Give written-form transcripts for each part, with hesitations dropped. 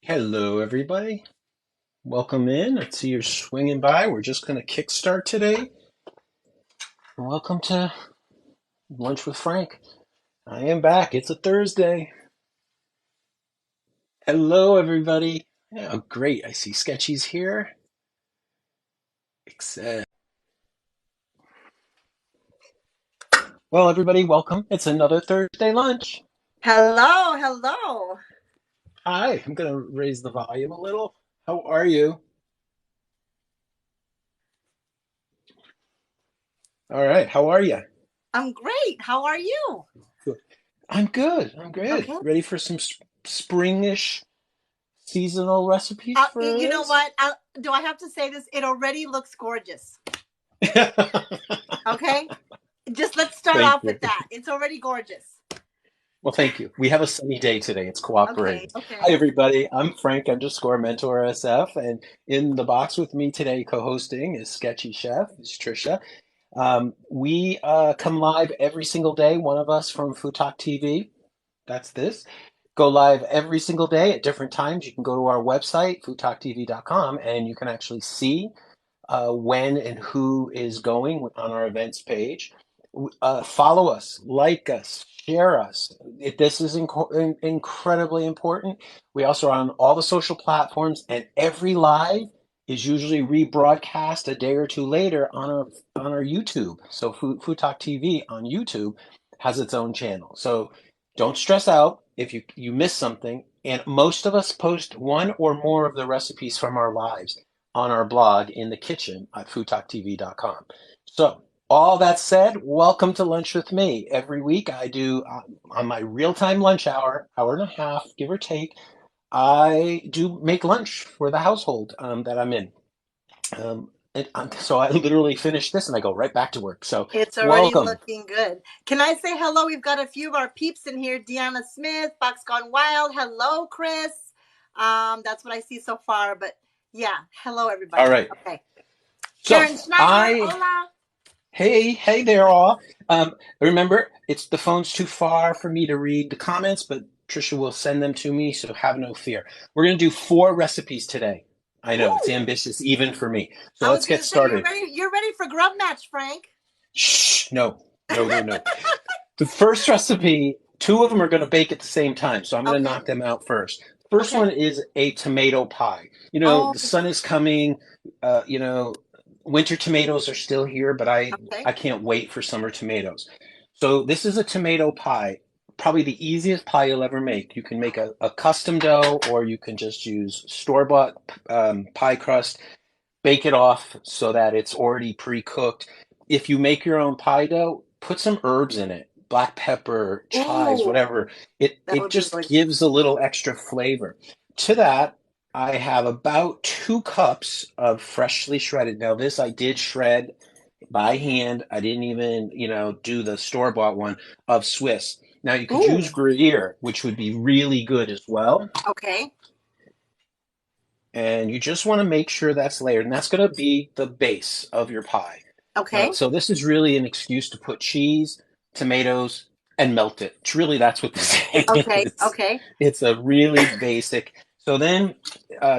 Hello, everybody. Welcome in. I see you're swinging by. We're just going to kickstart today. Welcome to Lunch with Frank. I am back. It's a Thursday. Hello, everybody. Yeah, oh, great. I see Sketchy's here. Except, well, everybody, welcome. It's another Thursday lunch. Hello, hello. Hi. I'm going to raise the volume a little. How are you? All right. How are you? I'm great. How are you? Good. I'm good. I'm good. Okay. Ready for some springish seasonal recipes You for know us? what? Do I have to say this? It already looks gorgeous. Okay. Just let's start Thank off you. with that. It's already gorgeous. Well, thank you. We have a sunny day today. It's Okay. cooperating. Hi, Okay. everybody. I'm Frank underscore mentor SF, and in the box with me today, co-hosting is Sketchy Chef, is Trisha. We come live every single day. One of us from Food Talk TV. That's this. Go live every single day at different times. You can go to our website, foodtalktv.com, and you can actually see when and who is going on our events page. Follow us, like us, share us. This is incredibly important. We also are on all the social platforms, and every live is usually rebroadcast a day or two later on our YouTube. So Food Talk TV on YouTube has its own channel. So don't stress out if you miss something. And most of us post one or more of the recipes from our lives on our blog in the kitchen at foodtalktv.com. So, all that said, welcome to Lunch with Me. Every week I do on my real time lunch hour and a half, give or take, I do make lunch for the household that I'm in. So I literally finish this and I go right back to work. So, It's already welcome. looking good. Can I say hello? We've got a few of our peeps in here. Deanna Smith, Fox Gone Wild. Hello, Chris. That's what I see so far. But yeah, hello, All everybody. right. Okay. So, Karen Schneider. I Hola. Hey there, all. Remember, it's the phone's too far for me to read the comments, but Trisha will send them to me, so have no fear. We're going to do four recipes today. I know it's Ooh. ambitious even for me. So I was let's get gonna say you're started. ready. You're ready for grub match, Frank. Shh, no, no, no, no. The first recipe, two of them are going to bake at the same time, so I'm going to Okay. knock them out first. First Okay. one is a tomato pie. You know, Oh, the sun is coming. You know, winter tomatoes are still here, but okay. I can't wait for summer tomatoes. So this is a tomato pie, probably the easiest pie you'll ever make. You can make a custom dough, or you can just use store-bought pie crust, bake it off so that it's already pre-cooked. If you make your own pie dough, put some herbs in it, black pepper, chives, Ooh, whatever. that It would be just good. gives a little extra flavor. To that, I have about 2 cups of freshly shredded. Now, this I did shred by hand. I didn't even, do the store-bought one of Swiss. Now, you could Ooh, use Gruyere, which would be really good as well. okay. And you just want to make sure that's layered, and that's going to be the base of your pie. Okay. So this is really an excuse to put cheese, tomatoes, and melt it. It's really, that's what this Okay. is. Okay. It's a really basic. So then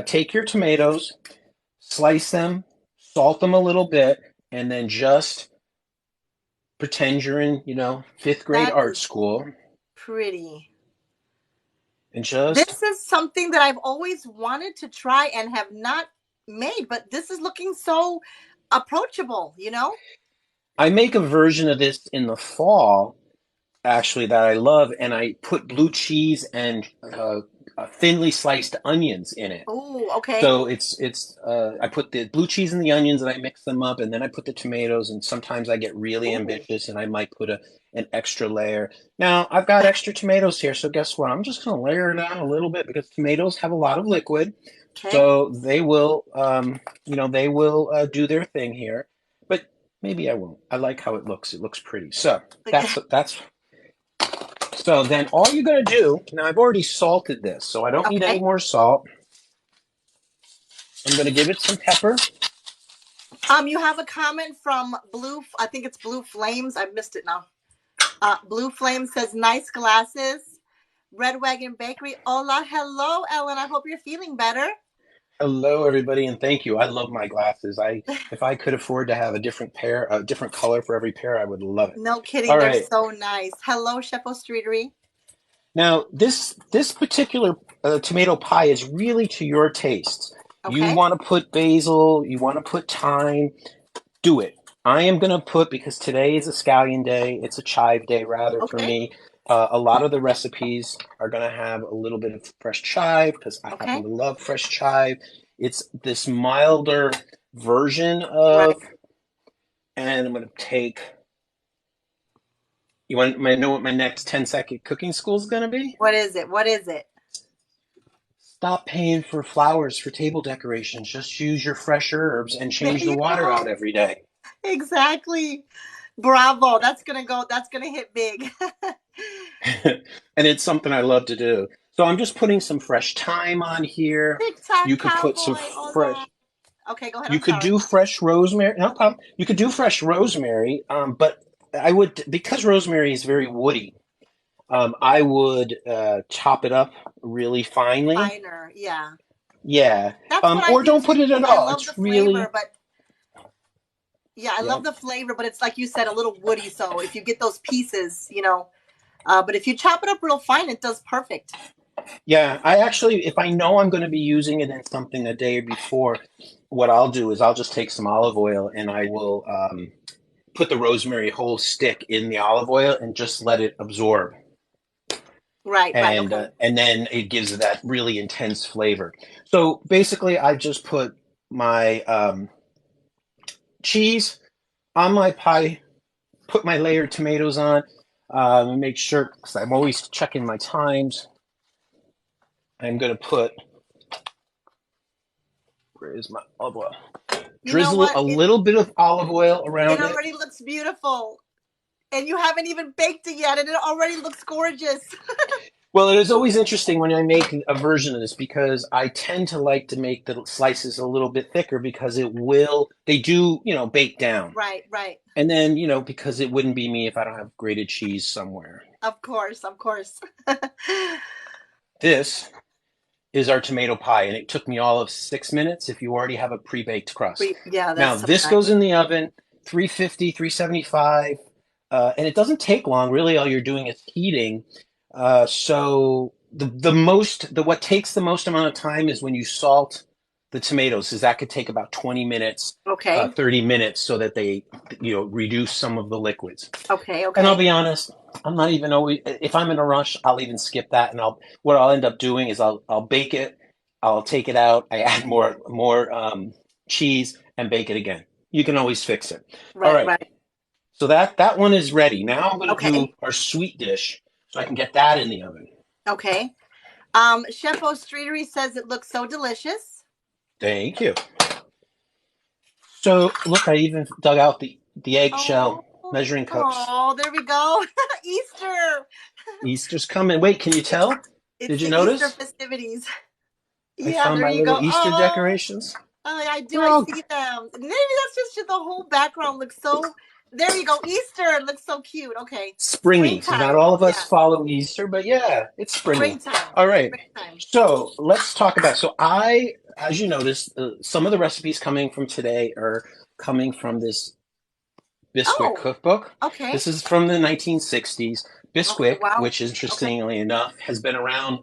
take your tomatoes, slice them, salt them a little bit, and then just pretend you're in, fifth grade That art is school, pretty. and just This is something that I've always wanted to try and have not made, but this is looking so approachable, you know? I make a version of this in the fall actually that I love, and I put blue cheese and thinly sliced onions in it. Oh, okay. So it's I put the blue cheese and the onions and I mix them up, and then I put the tomatoes, and sometimes I get really Oh, ambitious and I might put an extra layer. Now I've got extra tomatoes here, so guess what? I'm just going to layer it on a little bit because tomatoes have a lot of liquid, okay. so they will do their thing here. But maybe I won't. I like how it looks. It looks pretty. So that's so then all you're going to do, now I've already salted this, so I don't need any Okay. more salt. I'm going to give it some pepper. You have a comment from Blue, I think it's Blue Flames. I missed it now. Blue Flame says nice glasses. Red Wagon Bakery. Hola, hello, Ellen. I hope you're feeling better. Hello, everybody, and thank you. I love my glasses. If I could afford to have a different pair, a different color for every pair, I would love it. No kidding, All they're right. so nice. Hello, Chef Streetery. Now, this particular tomato pie is really to your taste. You Okay. want to put basil, you want to put thyme, do it. I am going to put, because today is a scallion day, it's a chive day rather for Okay. me. A lot of the recipes are going to have a little bit of fresh chive because I happen Okay. to love fresh chive. It's this milder version Right. of, and I'm going to take, you want to know what my next 10-second cooking school is going to be? What is it? What is it? Stop paying for flowers for table decorations. Just use your fresh herbs and There change the you water go. out every day. Exactly. Bravo. That's gonna go. That's gonna hit big. And it's something I love to do. So I'm just putting some fresh thyme on here. TikTok You could put some cowboy. fresh, Hola. Okay, go ahead. you I'm could sorry. do fresh rosemary. No problem. You could do fresh rosemary, but I would, because rosemary is very woody, I would chop it up really finely. Finer. Yeah. Yeah. That's what I Or do don't too. put it at I all. love the It's really, flavor, but yeah, I yeah. love the flavor, but it's like you said, a little woody. So if you get those pieces, but if you chop it up real fine, it does perfect. Yeah, I actually, if I know I'm going to be using it in something the day before, what I'll do is I'll just take some olive oil and I will put the rosemary whole stick in the olive oil and just let it absorb. Right, right. Okay. And then it gives it that really intense flavor. So basically, I just put my cheese on my pie, put my layered tomatoes on, make sure, because I'm always checking my times. I'm going to put, where is my olive oil? You know Drizzle what? a little bit of olive oil It around it. already looks beautiful. And you haven't even baked it yet, and it already looks gorgeous. Well, it is always interesting when I make a version of this because I tend to like to make the slices a little bit thicker because they do, bake down. Right, right. And then, because it wouldn't be me if I don't have grated cheese somewhere. Of course, of course. This is our tomato pie, and it took me all of 6 minutes if you already have a pre-baked crust. Yeah, Now, that's so this nice. goes in the oven, 350, 375, and it doesn't take long. Really, all you're doing is heating. So what takes the most amount of time is when you salt the tomatoes, because that could take about 20 minutes, Okay. 30 minutes, so that they, reduce some of the liquids. Okay, And I'll okay. be honest, I'm not even always, if I'm in a rush, I'll even skip that, and what I'll end up doing is I'll bake it, I'll take it out, I add more cheese and bake it again. You can always fix it. All Right, right. right. So that one is ready. Now I'm going to do Okay. our sweet dish so I can get that in the oven. Okay. Chef Streetery says it looks so delicious. Thank you. So look, I even dug out the eggshell measuring cups. Oh, there we go. Easter. Easter's coming. Wait, can you tell? It's Did you the notice? Easter festivities. I Yeah, found there my you little go. Easter Oh, decorations. I do. They're I all see them. Maybe that's just the whole background looks so. There you go. Easter it looks so cute. Okay. springy. So not all of us follow Easter, but yeah, it's springy. Springtime. All right. Springtime. So let's talk about. So as you notice, some of the recipes coming from today are coming from this Bisquick cookbook. Okay. This is from the 1960s. Bisquick, wow. which interestingly enough has been around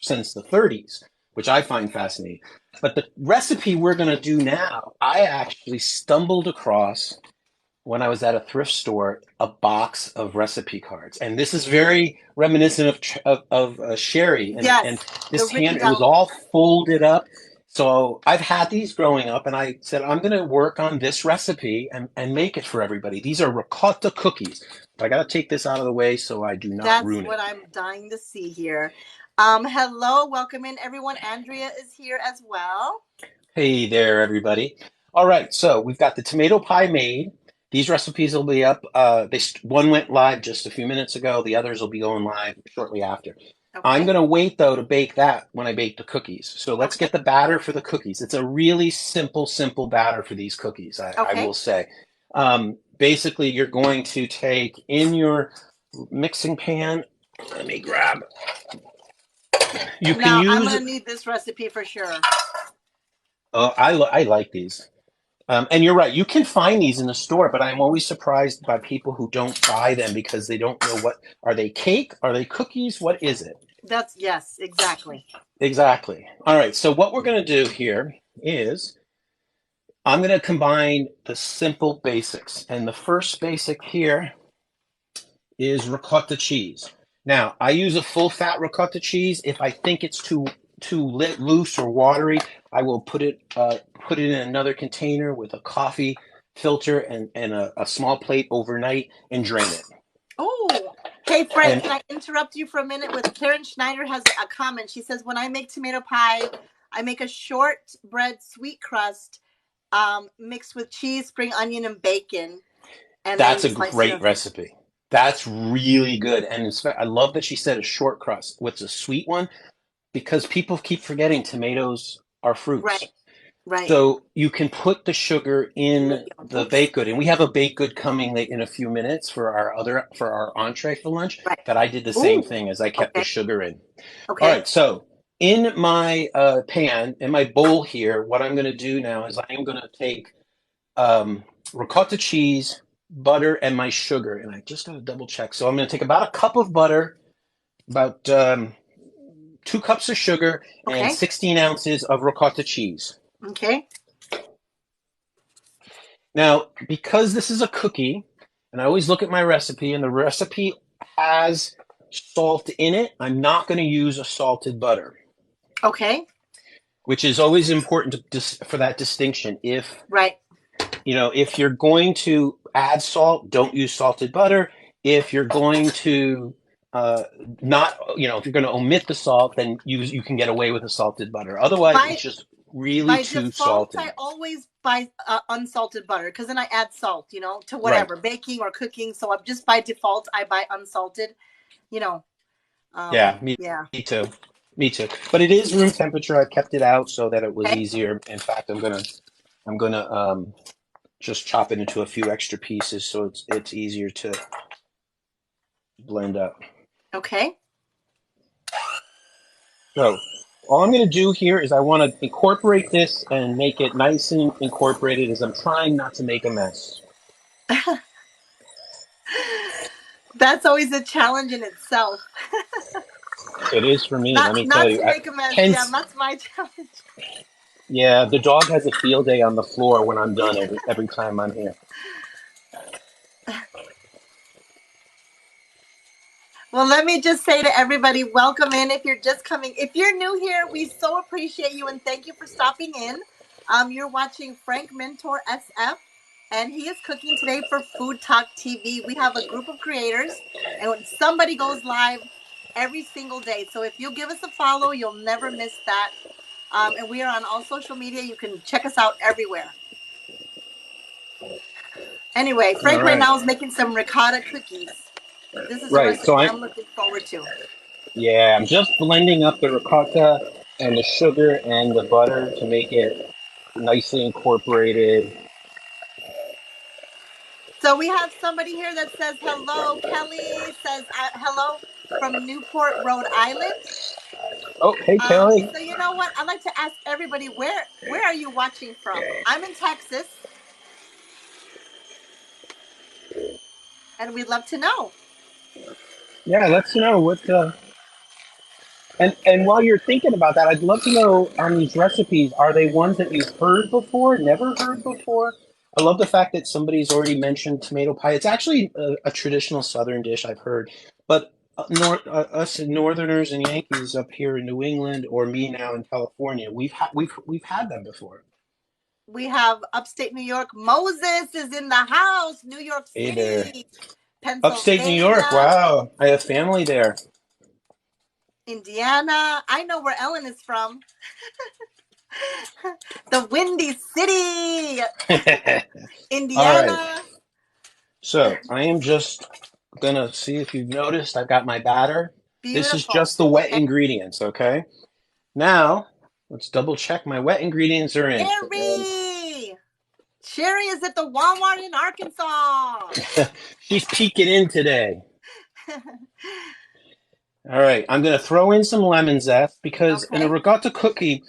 since the 30s, which I find fascinating. But the recipe we're going to do now, I actually stumbled across when I was at a thrift store, a box of recipe cards, and this is very reminiscent of Sherry. And, Yes, and this it was all folded up. So I've had these growing up, and I said I'm going to work on this recipe and make it for everybody. These are ricotta cookies. But I got to take this out of the way so I do not ruin it. That's what I'm dying to see here. Hello, welcome in everyone. Andrea is here as well. Hey there, everybody. All right, so we've got the tomato pie made. These recipes will be up. One went live just a few minutes ago. The others will be going live shortly after. Okay. I'm going to wait, though, to bake that when I bake the cookies. So let's get the batter for the cookies. It's a really simple batter for these cookies, I will say. Basically, you're going to take in your mixing pan Let me grab. You can Now I'm use. gonna need this recipe for sure. Oh, I like these. And you're right. You can find these in the store, but I'm always surprised by people who don't buy them because they don't know what are they cake? Are they cookies? What is it? That's yes, exactly. Exactly. All right. So what we're going to do here is I'm going to combine the simple basics. And the first basic here is ricotta cheese. Now, I use a full fat ricotta cheese. If I think it's too loose or watery, I will put it in another container with a coffee filter and a small plate overnight and drain it. Oh, hey Frank, And can I interrupt you for a minute? With Karen Schneider has a comment. She says, "When I make tomato pie, I make a short bread sweet crust, mixed with cheese, spring onion, and bacon, and then that's you a slice it great up." recipe. That's really good. And I love that she said a short crust. What's a sweet one? Because people keep forgetting tomatoes are fruits. Right, right. So you can put the sugar in the Oops. baked good, and we have a baked good coming in a few minutes for our entree for lunch. Right. That I did the same Ooh. thing as I kept the Okay. sugar in. All Okay. right, so in my pan, in my bowl here, what I'm going to do now is I am going to take ricotta cheese, butter, and my sugar, and I just got to double check. So I'm going to take about a cup of butter, about 2 cups of sugar, and Okay. 16 ounces of ricotta cheese. Okay. Now, because this is a cookie, and I always look at my recipe, and the recipe has salt in it, I'm not going to use a salted butter, Okay. which is always important for that distinction. Right. If you're going to add salt, don't use salted butter. If you're going to not, if you're going to omit the salt, then you can get away with a salted butter. Otherwise, By it's just really by too default, salty. I always buy unsalted butter because then I add salt, to Right. whatever baking or cooking. So I'm just by default I buy unsalted. You know. Yeah, me, Yeah. me too. Me too. But it is room temperature. I kept it out so that it was Okay. easier. In fact, I'm gonna just chop it into a few extra pieces so it's easier to blend up. Okay. So all I'm gonna do here is I want to incorporate this and make it nice and incorporated as I'm trying not to make a mess. That's always a challenge in itself. It is for me, let Not me tell not you. to make a mess. Yeah, Hence, that's my challenge. yeah, the dog has a field day on the floor when I'm done every time I'm here. Well, let me just say to everybody, welcome in. If you're just coming, if you're new here, we so appreciate you and thank you for stopping in. You're watching Frank Mentor SF, and he is cooking today for Food Talk TV. We have a group of creators, and when somebody goes live every single day. So if you give us a follow, you'll never miss that. And we are on all social media. You can check us out everywhere. Anyway, All Frank right right. now is making some ricotta cookies. This is a Right. So recipe I'm looking forward to. I'm just blending up the ricotta and the sugar and the butter to make it nicely incorporated. So we have somebody here that says hello. Kelly says hello from Newport, Rhode Island. Oh, hey Kelly. So you know what? I'd like to ask everybody where are you watching from? I'm in Texas, and we'd love to know. Yeah, let's know what. And while you're thinking about that, I'd love to know on these recipes, are they ones that you've heard before, never heard before? I love the fact that somebody's already mentioned tomato pie. It's actually a traditional Southern dish I've heard, but us Northerners and Yankees up here in New England, or me now in California, we've had them before. We have upstate New York. Moses is in the house. New York Hey there. City, Upstate New York. Pennsylvania, Wow. I have family there. Indiana. I know where Ellen is from. The Windy City, All right. Indiana. So I am just gonna see if you've noticed. I've got my batter. This is Beautiful. just the wet Okay. ingredients, okay? Now, let's double check my wet ingredients are in. Sherry! Sherry is at the Walmart in Arkansas. She's peeking in today. All right, I'm going to throw in some lemon zest because in a Okay. ricotta cookie,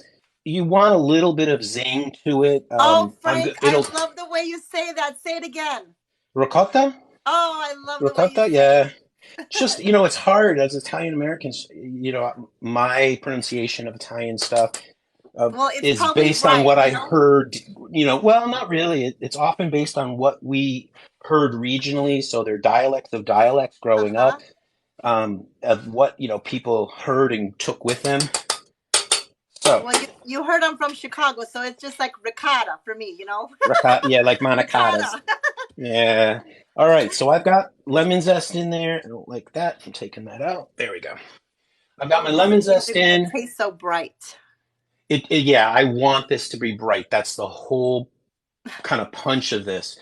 you want a little bit of zing to it. Oh, I'm Frank, I it'll love the way you say that. Say it again. ricotta, Oh, I love the way you ricotta, say yeah. Just it's hard as Italian Americans. My pronunciation of Italian stuff it. Well, it's is probably based on right, what I you know? heard. Well, not really. It's often based on what we heard regionally. So they're dialects of dialects growing Uh-huh. up, of what people heard and took with them. So, Well, you heard I'm from Chicago, so it's just like ricotta for me, you know? ricotta, yeah, like manicatas. Ricotta. Yeah. All right. So I've got lemon zest in there. I don't like that. I'm taking that out. There we go. I've got Oh, my this lemon is zest usually when it in. tastes so bright. Yeah, I want this to be bright. That's the whole kind of punch of this.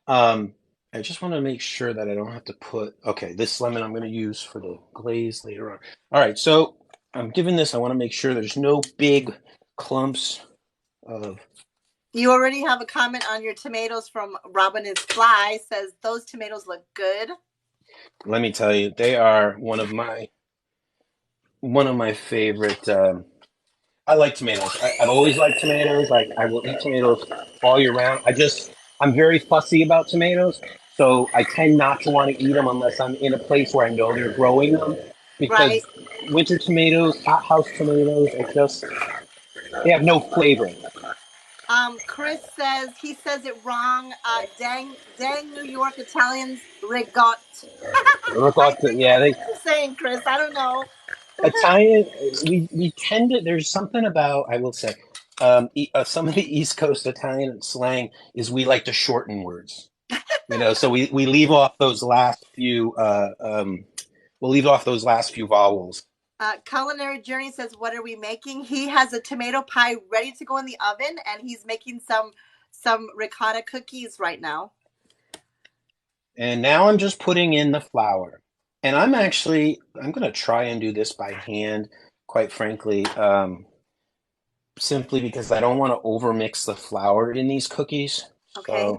Um, I just want to make sure that I don't have to put, okay, this lemon I'm going to use for the glaze later on. All right, so I'm giving this, I want to make sure there's no big clumps of, You already have a comment on your tomatoes from Robin is Fly. Says those tomatoes look good. let me tell you, they are one of my favorite. I like tomatoes. I've always liked tomatoes. Like I will eat tomatoes all year round. I'm very fussy about tomatoes, so I tend not to want to eat them unless I'm in a place where I know they're growing them. Right. Because winter tomatoes, hothouse tomatoes, they have no flavor. Chris says he says it wrong. Dang New York Italians rigot. I think Yeah, that's what you're saying, Chris. I don't know. Italian. We tend to. There's something about, I will say, some of the East Coast Italian slang is we like to shorten words. So we leave off those last few we'll leave off those last few vowels. Culinary Journey says, "What are we making?" He has a tomato pie ready to go in the oven, and he's making some ricotta cookies right now. And now I'm just putting in the flour. And I'm going to try and do this by hand, quite frankly, simply because I don't want to overmix the flour in these cookies. Okay.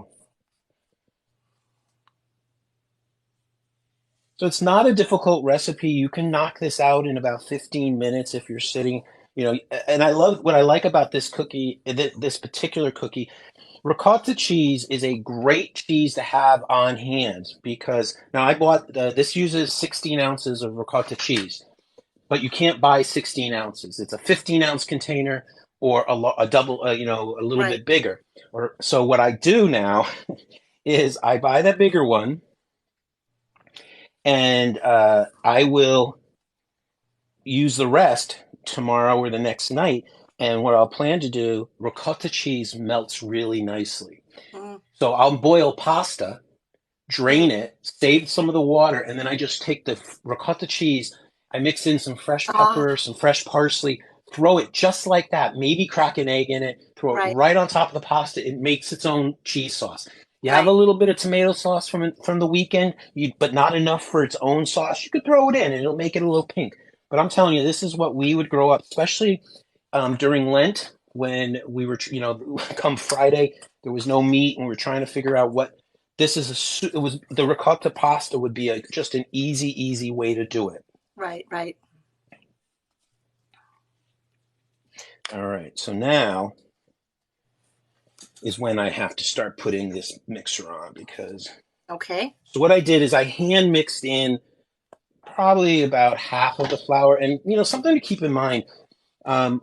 So it's not a difficult recipe. You can knock this out in about 15 minutes if you're sitting, and what I like about this cookie, this particular cookie. Ricotta cheese is a great cheese to have on hand because now I bought this uses 16 ounces of ricotta cheese, but you can't buy 16 ounces. It's a 15-ounce container or a double, a little Right. bit bigger. So what I do now is I buy that bigger one, and I will use the rest tomorrow or the next night. And what I'll plan to do, ricotta cheese melts really nicely. Mm, So I'll boil pasta, drain it, save some of the water, and then I just take the ricotta cheese. I mix in some fresh ah, pepper, some fresh parsley, throw it just like that. Maybe crack an egg in it, throw it right. right on top of the pasta. It makes its own cheese sauce. You have a Right. little bit of tomato sauce from the weekend, but not enough for its own sauce. You could throw it in, and it'll make it a little pink. But I'm telling you, this is what we would grow up, especially during Lent when we were, come Friday, there was no meat, and we were trying to figure out what it was. The ricotta pasta would be just an easy way to do it. Right. Right. All right, so now is when I have to start putting this mixer on because Okay. so what I did is I hand mixed in probably about half of the flour, and something to keep in mind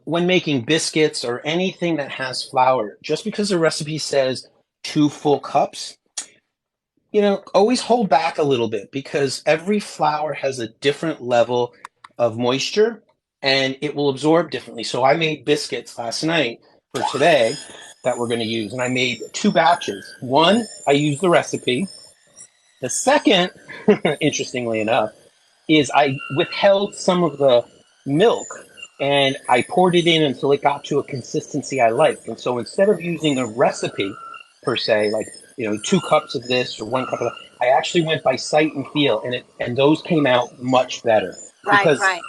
when making biscuits or anything that has flour, just because the recipe says 2 full cups, always hold back a little bit because every flour has a different level of moisture and it will absorb differently. So I made biscuits last night for today that we're going to use, and I made 2 batches. One, I used the recipe. The second, interestingly enough, is I withheld some of the milk and I poured it in until it got to a consistency I liked. And so instead of using a recipe per se, like 2 cups of this or 1 cup of that, I actually went by sight and feel, and those came out much better Right. because Right.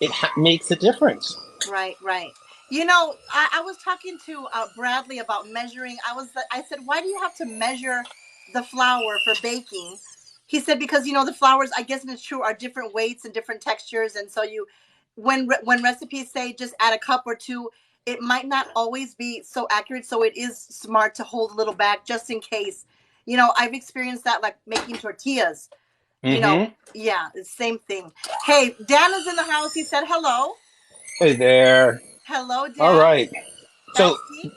it makes a difference. Right. Right. You know, I was talking to Bradley about measuring. I said, why do you have to measure the flour for baking? He said because the flours, I guess, and it's true, are different weights and different textures, and so when recipes say just add a cup or two, it might not always be so accurate. So it is smart to hold a little back just in case. I've experienced that, like making tortillas. Mm-hmm. Yeah, the same thing. Hey, Dan is in the house. He said hello. Hey there. Hello, Dan. All right. So Bestie.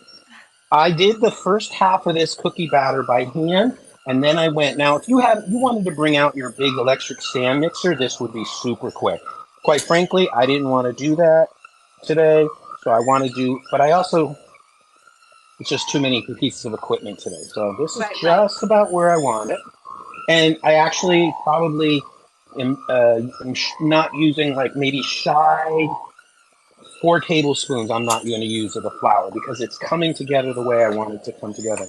I did the first half of this cookie batter by hand, and then I went. Now, if you wanted to bring out your big electric stand mixer, this would be super quick. Quite frankly, I didn't want to do that today, so I want to do. But I also, it's just too many pieces of equipment today. So this is Right, right. just about where I want it, and I actually probably am not using like maybe shy 4 tablespoons. I'm not going to use of the flour because it's coming together the way I want it to come together.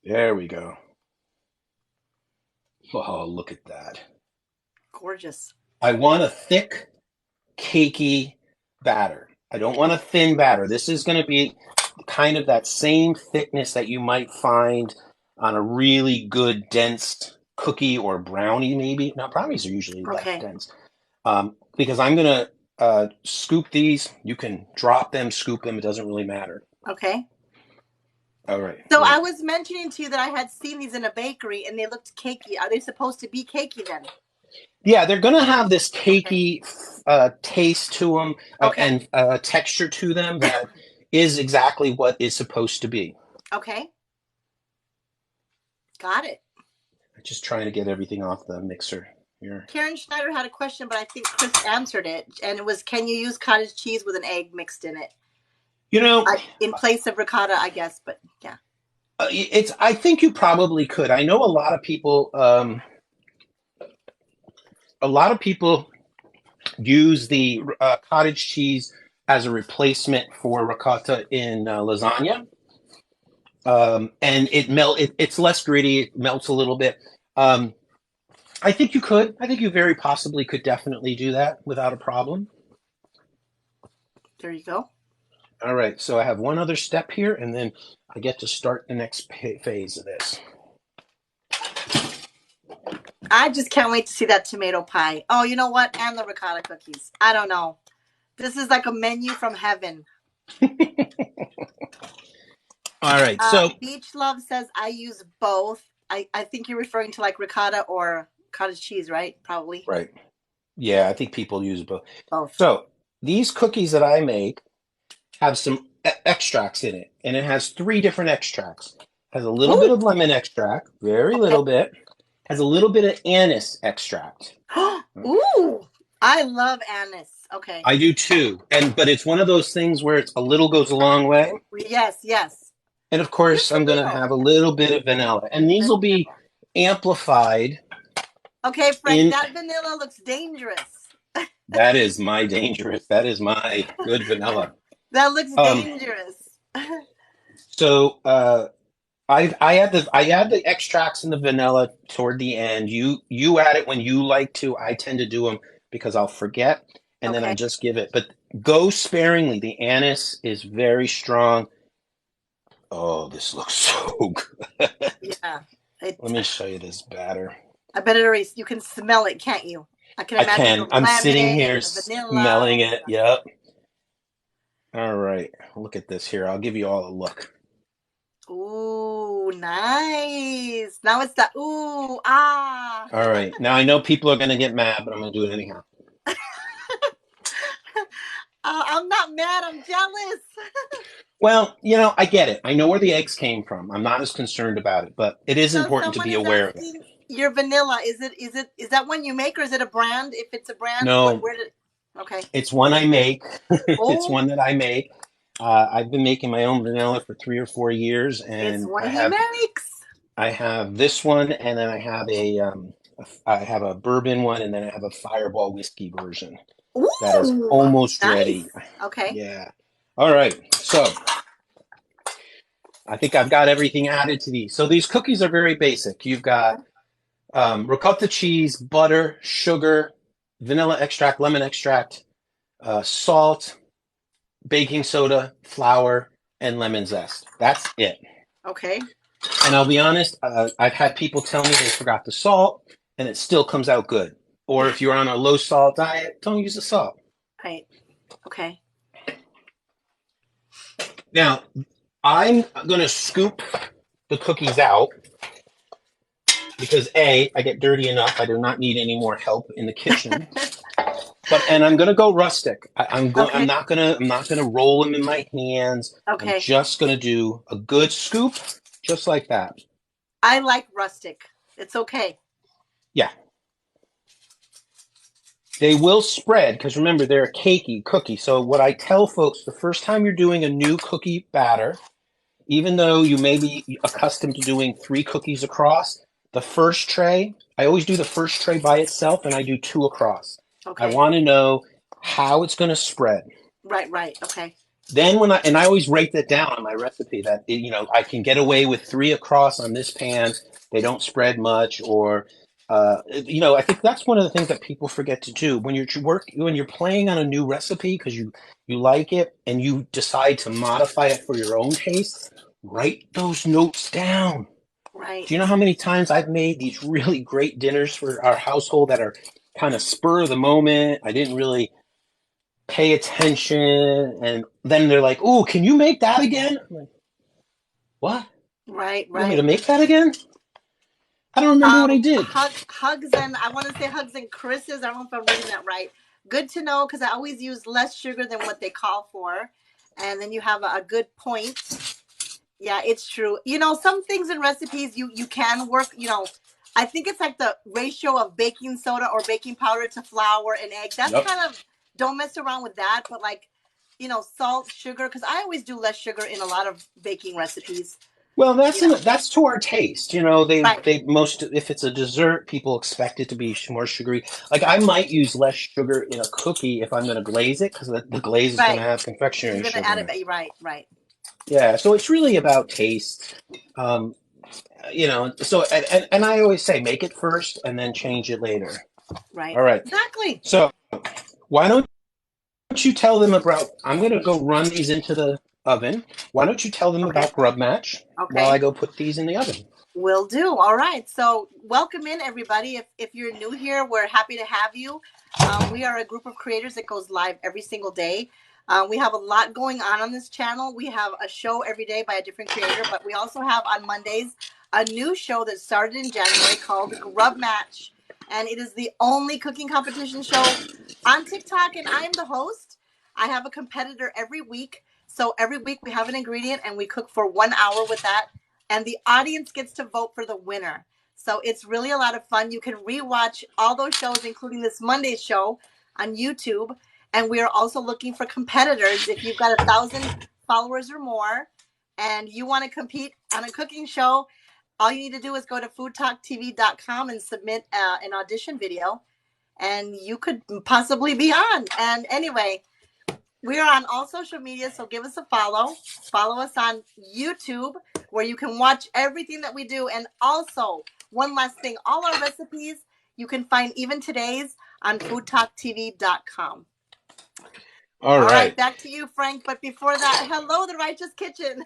There we go. Oh, look at that. Gorgeous. I want a thick, cakey batter. I don't want a thin batter. This is going to be kind of that same thickness that you might find on a really good, dense cookie or brownie, maybe. Now, brownies are usually less dense. Because I'm going to scoop these. You can drop them, scoop them. It doesn't really matter. Okay. All right. So I was mentioning to you that I had seen these in a bakery and they looked cakey. Are they supposed to be cakey then? Yeah, they're going to have this cakey taste to them and texture to them that is exactly what is supposed to be. Okay. Got it. I'm just trying to get everything off the mixer here. Karen Schneider had a question, but I think Chris answered it. And it was, can you use cottage cheese with an egg mixed in it? In place of ricotta, I guess, but yeah. I think you probably could. I know a lot of people use the cottage cheese as a replacement for ricotta in lasagna. And it's less gritty, it melts a little bit. I think you could. I think you very possibly could definitely do that without a problem. There you go. All right, so I have one other step here, and then I get to start the next phase of this. I just can't wait to see that tomato pie. Oh, you know what? And the ricotta cookies. I don't know. This is like a menu from heaven. All right, so Beach Love says I use both. I think you're referring to like ricotta or cottage cheese, right? Probably. Right. Yeah, I think people use both. Both. So these cookies that I make have some extracts in it, and it has 3 different extracts. It has a little bit of lemon extract, very little bit. Has a little bit of anise extract. Ooh, I love anise. Okay. I do too, but it's one of those things where it's a little goes a long way. Yes, yes. And of course, I'm going to have a little bit of vanilla, and these will be amplified. Okay, Frank, that vanilla looks dangerous. That is my dangerous. That is my good vanilla. That looks dangerous. So I add the extracts and the vanilla toward the end. You add it when you like to. I tend to do them because I'll forget, and then I just give it. But go sparingly. The anise is very strong. Oh, this looks so good. Yeah. Let me show you this batter. I bet you can smell it, can't you? I can. I'm sitting here smelling it. Yep. All right. Look at this here. I'll give you all a look. Ooh, nice. Now it's the ooh, ah. All right. Now I know people are going to get mad, but I'm going to do it anyhow. I'm not mad. I'm jealous. Well, I get it. I know where the eggs came from. I'm not as concerned about it, but it is important to be aware of it. Your vanilla, is that one you make, or is it a brand? If it's a brand, no. Okay. It's one I make. It's one that I make. I've been making my own vanilla for 3 or 4 years, and it's one he makes. I have this one, and then I have a bourbon one, and then I have a Fireball whiskey version. Ooh, that is almost ready. Okay. Yeah. All right. So I think I've got everything added to these. So these cookies are very basic. You've got ricotta cheese, butter, sugar, vanilla extract, lemon extract, salt, baking soda, flour, and lemon zest. That's it. Okay. And I'll be honest, I've had people tell me they forgot the salt, and it still comes out good. Or if you're on a low salt diet, don't use the salt. Right. Okay. Now, I'm going to scoop the cookies out because A, I get dirty enough. I do not need any more help in the kitchen. And I'm gonna go rustic. Okay. I'm not gonna roll them in my hands. I'm Okay. just gonna do a good scoop, just like that. I like rustic. It's okay. Yeah. They will spread because remember they're a cakey cookie. So what I tell folks the first time you're doing a new cookie batter, even though you may be accustomed to doing 3 cookies across, the first tray, I always do the first tray by itself and I do 2 across. I Okay. want to know how it's going to spread. Right. Okay. Then I always write that down on my recipe that I can get away with 3 across on this pan. They don't spread much, or I think that's one of the things that people forget to do when you're playing on a new recipe because you like it and you decide to modify it for your own taste. Write those notes down. Right. Do you know how many times I've made these really great dinners for our household that are kind of spur of the moment? I didn't really pay attention, and then they're like, "Ooh, can you make that again?" I'm like, "What? Right. You want me to make that again? I don't remember what I did." Hugs and I want to say Hugs and Chris's. I don't know if I'm reading that right. Good to know because I always use less sugar than what they call for, and then you have a good point. Yeah, it's true. Some things in recipes you can work. I think it's like the ratio of baking soda or baking powder to flour and egg. That's Yep. kind of don't mess around with that. But like, salt, sugar, because I always do less sugar in a lot of baking recipes. Well, that's to our taste. Right. They most if it's a dessert, people expect it to be more sugary. Like I might use less sugar in a cookie if I'm going to glaze it because the glaze is going to Right. have confectionery You're gonna sugar add in it. it. Right. Yeah, so it's really about taste. So and I always say make it first and then change it later. Right. All right. Exactly. So why don't you tell them about? I'm going to go run these into the oven. Why don't you tell them Okay. about Grub Match Okay. while I go put these in the oven? Will do. All right. So welcome in, everybody. If you're new here, we're happy to have you. We are a group of creators that goes live every single day. We have a lot going on this channel. We have a show every day by a different creator, but we also have on Mondays a new show that started in January called Grub Match. And it is the only cooking competition show on TikTok, and I am the host. I have a competitor every week. So every week we have an ingredient and we cook for 1 hour with that. And the audience gets to vote for the winner. So it's really a lot of fun. You can rewatch all those shows, including this Monday's show on YouTube. And we are also looking for competitors. If you've got 1,000 followers or more and you want to compete on a cooking show, all you need to do is go to foodtalktv.com and submit an audition video. And you could possibly be on. And anyway, we are on all social media, so give us a follow. Follow us on YouTube, where you can watch everything that we do. And also, one last thing, all our recipes, you can find even today's on foodtalktv.com. All right. Back to you, Frank. But before that, hello, The Righteous Kitchen.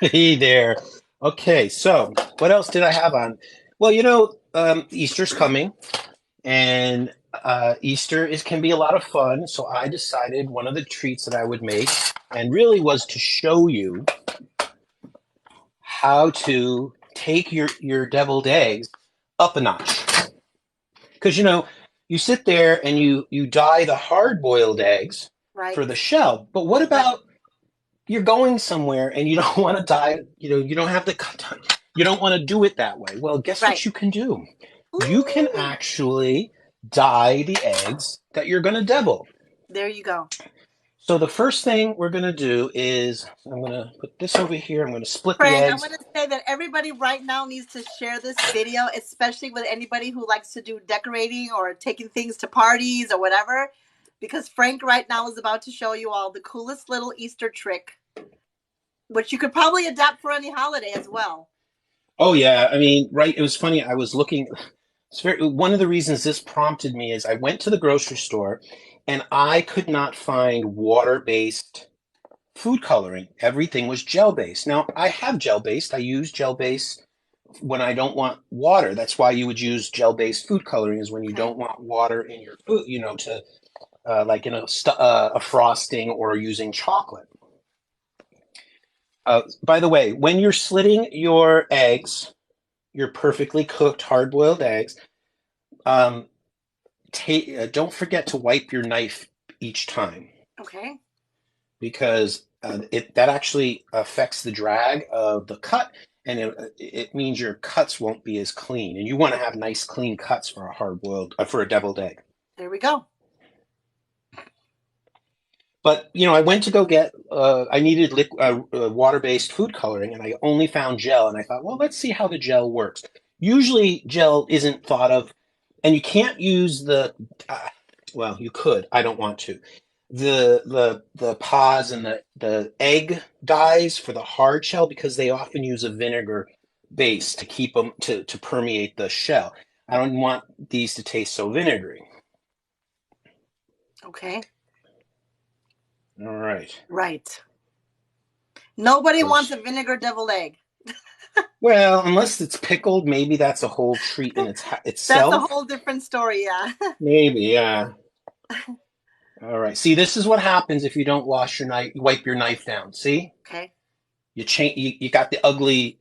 Hey there. Okay, so what else did I have on? Well, Easter's coming, and Easter can be a lot of fun. So I decided one of the treats that I would make, and really was to show you how to take your deviled eggs up a notch. Because you sit there and you dye the hard-boiled eggs Right. for the shell, but what about you're going somewhere and you don't want to dye, you don't have to, you don't want to do it that way. Well, guess what you can do? Ooh. You can actually dye the eggs that you're going to devil. There you go. So the first thing we're going to do is I'm going to put this over here. I'm going to split Frank, the eggs. I want to say that everybody right now needs to share this video, especially with anybody who likes to do decorating or taking things to parties or whatever, because Frank right now is about to show you all the coolest little Easter trick, which you could probably adapt for any holiday as well. Oh, yeah. I mean, right. It was funny. I was looking. One of the reasons this prompted me is I went to the grocery store and I could not find water-based food coloring. Everything was gel based. Now I have gel based. I use gel based when I don't want water. That's why you would use gel based food coloring is when you Okay. don't want water in your food, to like in a frosting or using chocolate. By the way, when you're slitting your eggs, your perfectly cooked hard boiled eggs, um, don't forget to wipe your knife each time Okay. because that actually affects the drag of the cut, and it means your cuts won't be as clean. And you want to have nice clean cuts for a hard boiled for a deviled egg. There we go. But I went to go get. I needed water-based food coloring, and I only found gel. And I thought, well, let's see how the gel works. Usually, gel isn't thought of, and you can't use the. Well, you could. I don't want to. The pause and the egg dyes for the hard shell because they often use a vinegar base to keep them to permeate the shell. I don't want these to taste so vinegary. Okay. All right. Right. Nobody wants Those- a vinegar deviled egg. Well, unless it's pickled, maybe that's a whole treat in That's a itself. whole different story, yeah. Maybe, yeah. All right. See, this is what happens if you don't wash your knife, wipe your knife down. See, Okay. you got the ugly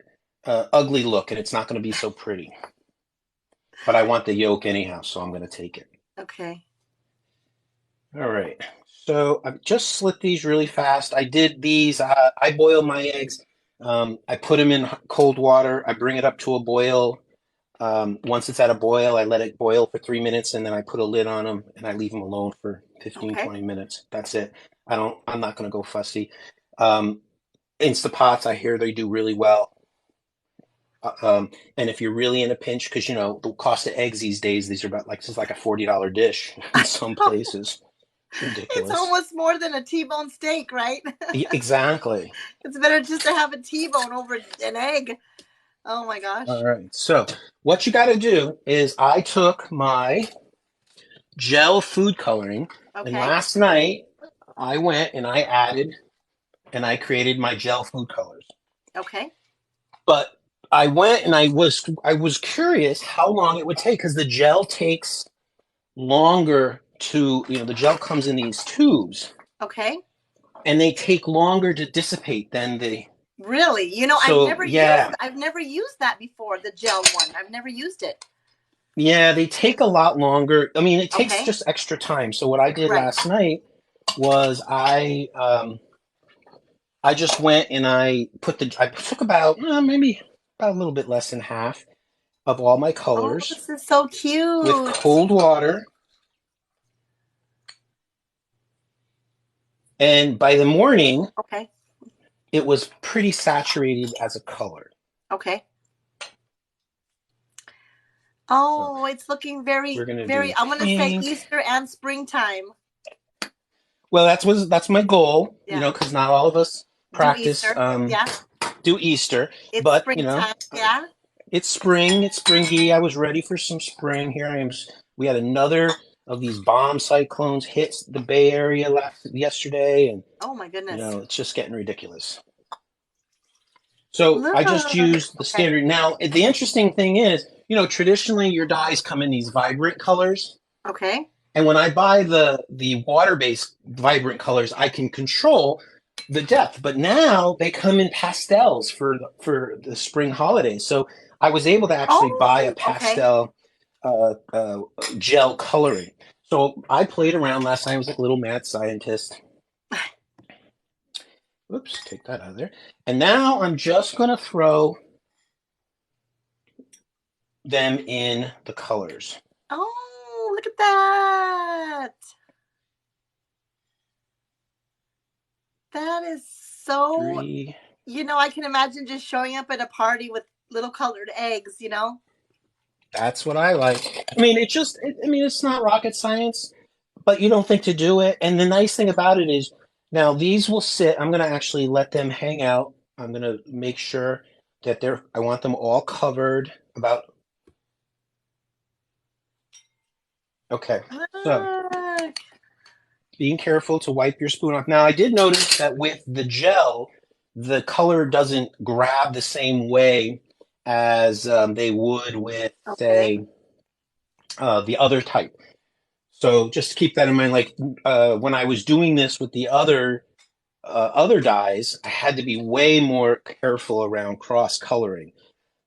look, and it's not going to be so pretty. But I want the yolk anyhow, so I'm going to take it. Okay. All right. So I've just slit these really fast. I did these. I boil my eggs. I put them in cold water. I bring it up to a boil. Once it's at a boil, I let it boil for 3 minutes, and then I put a lid on them, and I leave them alone for 15, Okay. 20 minutes. That's it. I'm not going to go fussy. Um, Instapots, I hear they do really well. And if you're really in a pinch, because the cost of eggs these days, these are about like this is like a $40 dish in some places. It's It's ridiculous. almost more than a T-bone steak, right? Exactly. It's better just to have a T-bone over an egg. Oh my All gosh. right. So what you got to do is I took my gel food coloring, and Okay. last night I went and I added and I created my gel food colors. Okay. But I went and I was curious how long it would take because the gel takes longer to, the gel comes in these tubes Okay. and they take longer to dissipate than the Really? so yeah. I've never used that before, the gel one. I've never used it. Yeah, they take a lot longer. I mean, it takes Okay. just extra time. So what I did Right. last night was I just went and I took about maybe about a little bit less than half of all my Oh, colors this is so with cute. cold water, and by the morning Okay. it was pretty saturated as a color. Okay. So Oh, it's looking we're very, gonna do very, I'm going to say pink. Easter and springtime. Well, that's my goal, Yeah. because not all of us Do practice Easter. Yeah. do Easter, It's but springtime. Yeah. it's spring, it's springy. I was ready for some spring. Here I am. We had another of these bomb cyclones hit the Bay Area yesterday, and Oh my goodness. it's just getting ridiculous. So Look. I just used the Okay. standard. Now, the interesting thing is, traditionally your dyes come in these vibrant colors. Okay. And when I buy the water-based vibrant colors, I can control the depth. But now they come in pastels for the spring holidays. So I was able to actually buy a Oh, okay. pastel gel coloring. So I played around last night. I was like a little mad scientist. Oops, take that out of there. And now I'm just going to throw them in the colors. Oh, look at that. That is so, 3. I can imagine just showing up at a party with little colored eggs. That's what I like. I mean, it's not rocket science, but you don't think to do it. And the nice thing about it is now these will sit. I'm going to actually let them hang out. I'm going to make sure that I want them all covered about. Okay. So Look. being careful to wipe your spoon off. Now, I did notice that with the gel, the color doesn't grab the same way as they would with, Okay. say, the other type. So just keep that in mind. Like when I was doing this with the other dyes, I had to be way more careful around cross coloring.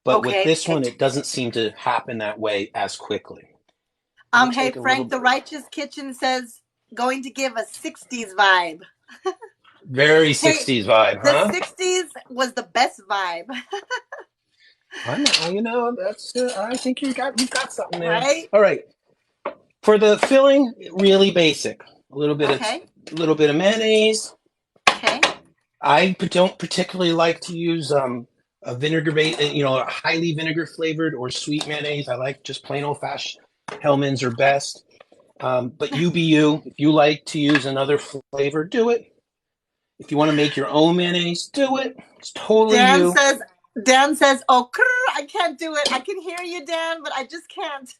But with Okay. this Okay. one, it doesn't seem to happen that way as quickly. Let me Hey take a little Frank, the bit. Righteous Kitchen says going to give a 60s vibe. Very Hey, 60s vibe, the huh? 60s was the best vibe, That's. I think you've got something there. right? All right. For the filling, really basic. A little bit of Okay. a little bit of mayonnaise. Okay. I don't particularly like to use a vinegar base, a highly vinegar flavored or sweet mayonnaise. I like just plain old fashioned. Hellman's are best. But you be you. If you like to use another flavor, do it. If you want to make your own mayonnaise, do it. It's totally Dan you. says, Dan says, oh, I can't do it. I can hear you, Dan, but I just can't.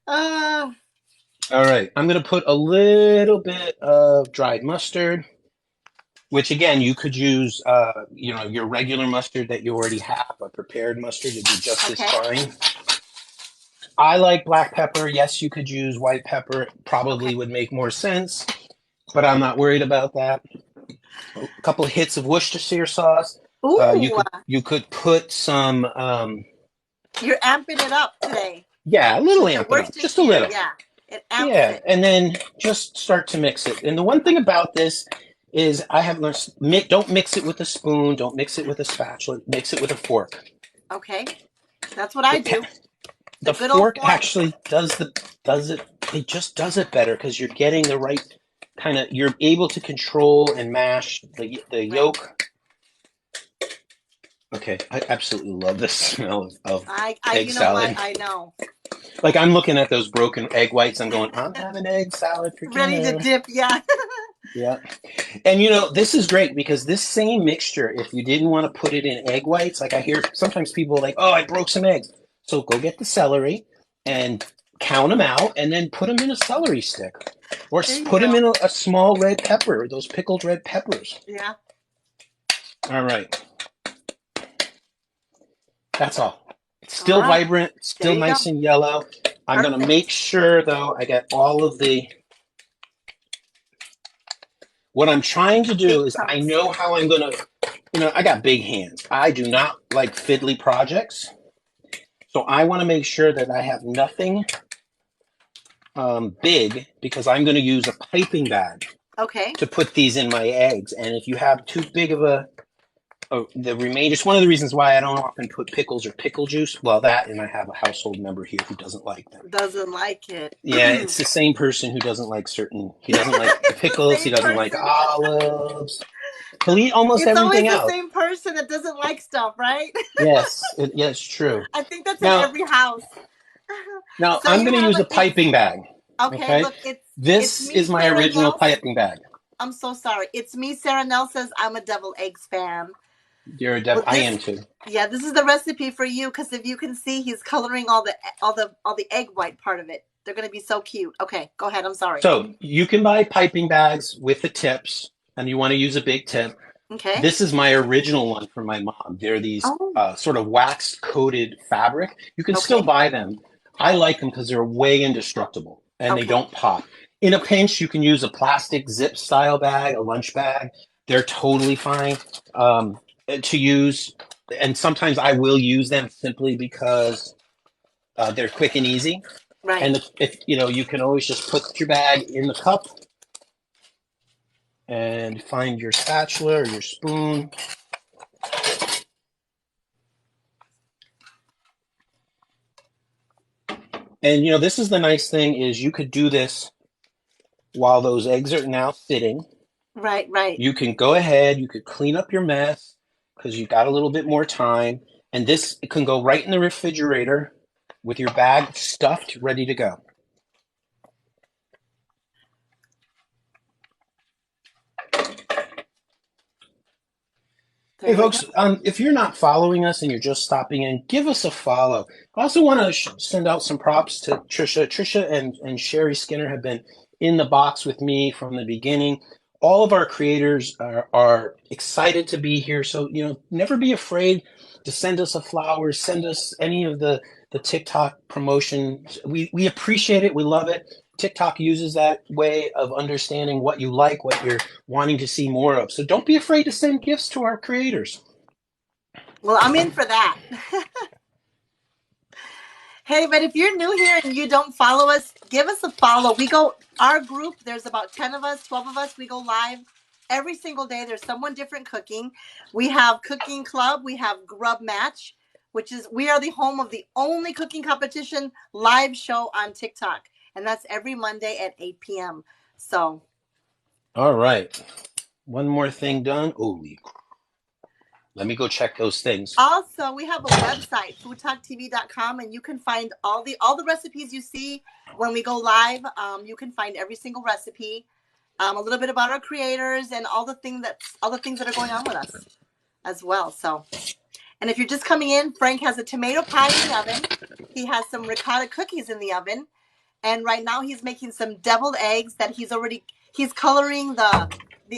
uh, All right, I'm going to put a little bit of dried mustard, which again, you could use, your regular mustard that you already have, a prepared mustard would be just as okay. fine. I like black pepper. Yes, you could use white pepper. It Okay. probably would make more sense, but I'm not worried about that. A couple of hits of Worcestershire sauce. You Ooh, could put some, you're amping it up today yeah, a little with the amp it up, just a Worcestershire. little. Yeah, it amps Yeah, it. and then just start to mix it. And the one thing about this is I have learned don't mix it with a spoon, don't mix it with a spatula, mix it with a fork. Okay, that's what I It do. The the good old fork fork. actually does it it just does it better because you're getting the right kind of you're able to control and mash the Right. yolk. Okay, I absolutely love the smell of egg You know what? salad. I know. Like I'm looking at those broken egg whites, I'm going, I'm having egg salad for Ready to dinner. dip. Yeah. Yeah. And this is great because this same mixture, if you didn't want to put it in egg whites, like I hear sometimes people are like, oh, I broke some eggs. So go get the celery and count them out and then put them in a celery stick or There you put them go. in a small red pepper, those pickled red peppers. Yeah. All right. That's all. It's All still right. vibrant, There still you go. nice and yellow. I'm going to make Perfect. sure, though, I get all of the. What I'm trying to Big do is I chunks. know how I'm going to I got big hands. I do not like fiddly projects. So I want to make sure that I have nothing big because I'm going to use a piping bag Okay. to put these in my eggs. And if you have too big of the remainder, it's one of the reasons why I don't often put pickles or pickle juice. Well, that, and I have a household member here who doesn't like them. Doesn't like it. Yeah, it's the same person who doesn't like he doesn't like pickles, he Same doesn't like person. olives. He'll eat almost It's always everything the else. same person that doesn't like stuff, right? Yes, it's true. I think that's in Now, every house. now So I'm you going to have use a a piping bag. okay. Okay, Look, it's this me, is my Sarah original Nels. piping bag. I'm so sorry. It's me, Sarah Nell says I'm a deviled eggs fan. You're a Well, I am too. yeah, this is the recipe for you because if you can see, he's coloring all the egg white part of it. They're gonna be so cute. Okay, go ahead. I'm sorry. So you can buy piping bags with the tips, and you want to use a big tip. Okay. This is my original one from my mom. They're these Oh. sort of wax coated fabric. You can still Okay. buy them. I like them because they're way indestructible and they Okay. don't pop. In a pinch, you can use a plastic zip style bag, a lunch bag. They're totally fine to use. And sometimes I will use them simply because they're quick and easy. Right. And if you can always just put your bag in the cup and find your spatula or your spoon. And this is the nice thing is you could do this while those eggs are now sitting. Right. Right. You can go ahead, you could clean up your mess because you've got a little bit more time. And this can go right in the refrigerator with your bag stuffed, ready to go. There Hey, we go. folks, if you're not following us and you're just stopping in, give us a follow. I also want to send out some props to Trisha. Trisha and Sherry Skinner have been in the box with me from the beginning. All of our creators are excited to be here. So, never be afraid to send us a flower, send us any of the TikTok promotion. We appreciate it. We love it. TikTok uses that way of understanding what you like, what you're wanting to see more of. So don't be afraid to send gifts to our creators. Well, I'm in for that. Hey, but if you're new here and you don't follow us, give us a follow. Our group, there's about 10 of us, 12 of us. We go live every single day. There's someone different cooking. We have Cooking Club. We have Grub Match, we are the home of the only cooking competition live show on TikTok. And that's every Monday at 8 p.m. So. All right. One more thing done. Holy, let me go check those things. Also, we have a website, foodtalktv.com, and you can find all the recipes you see when we go live. You can find every single recipe, a little bit about our creators, and all the things that are going on with us as well. So, and if you're just coming in, Frank has a tomato pie in the oven. He has some ricotta cookies in the oven, and right now he's making some deviled eggs that he's coloring the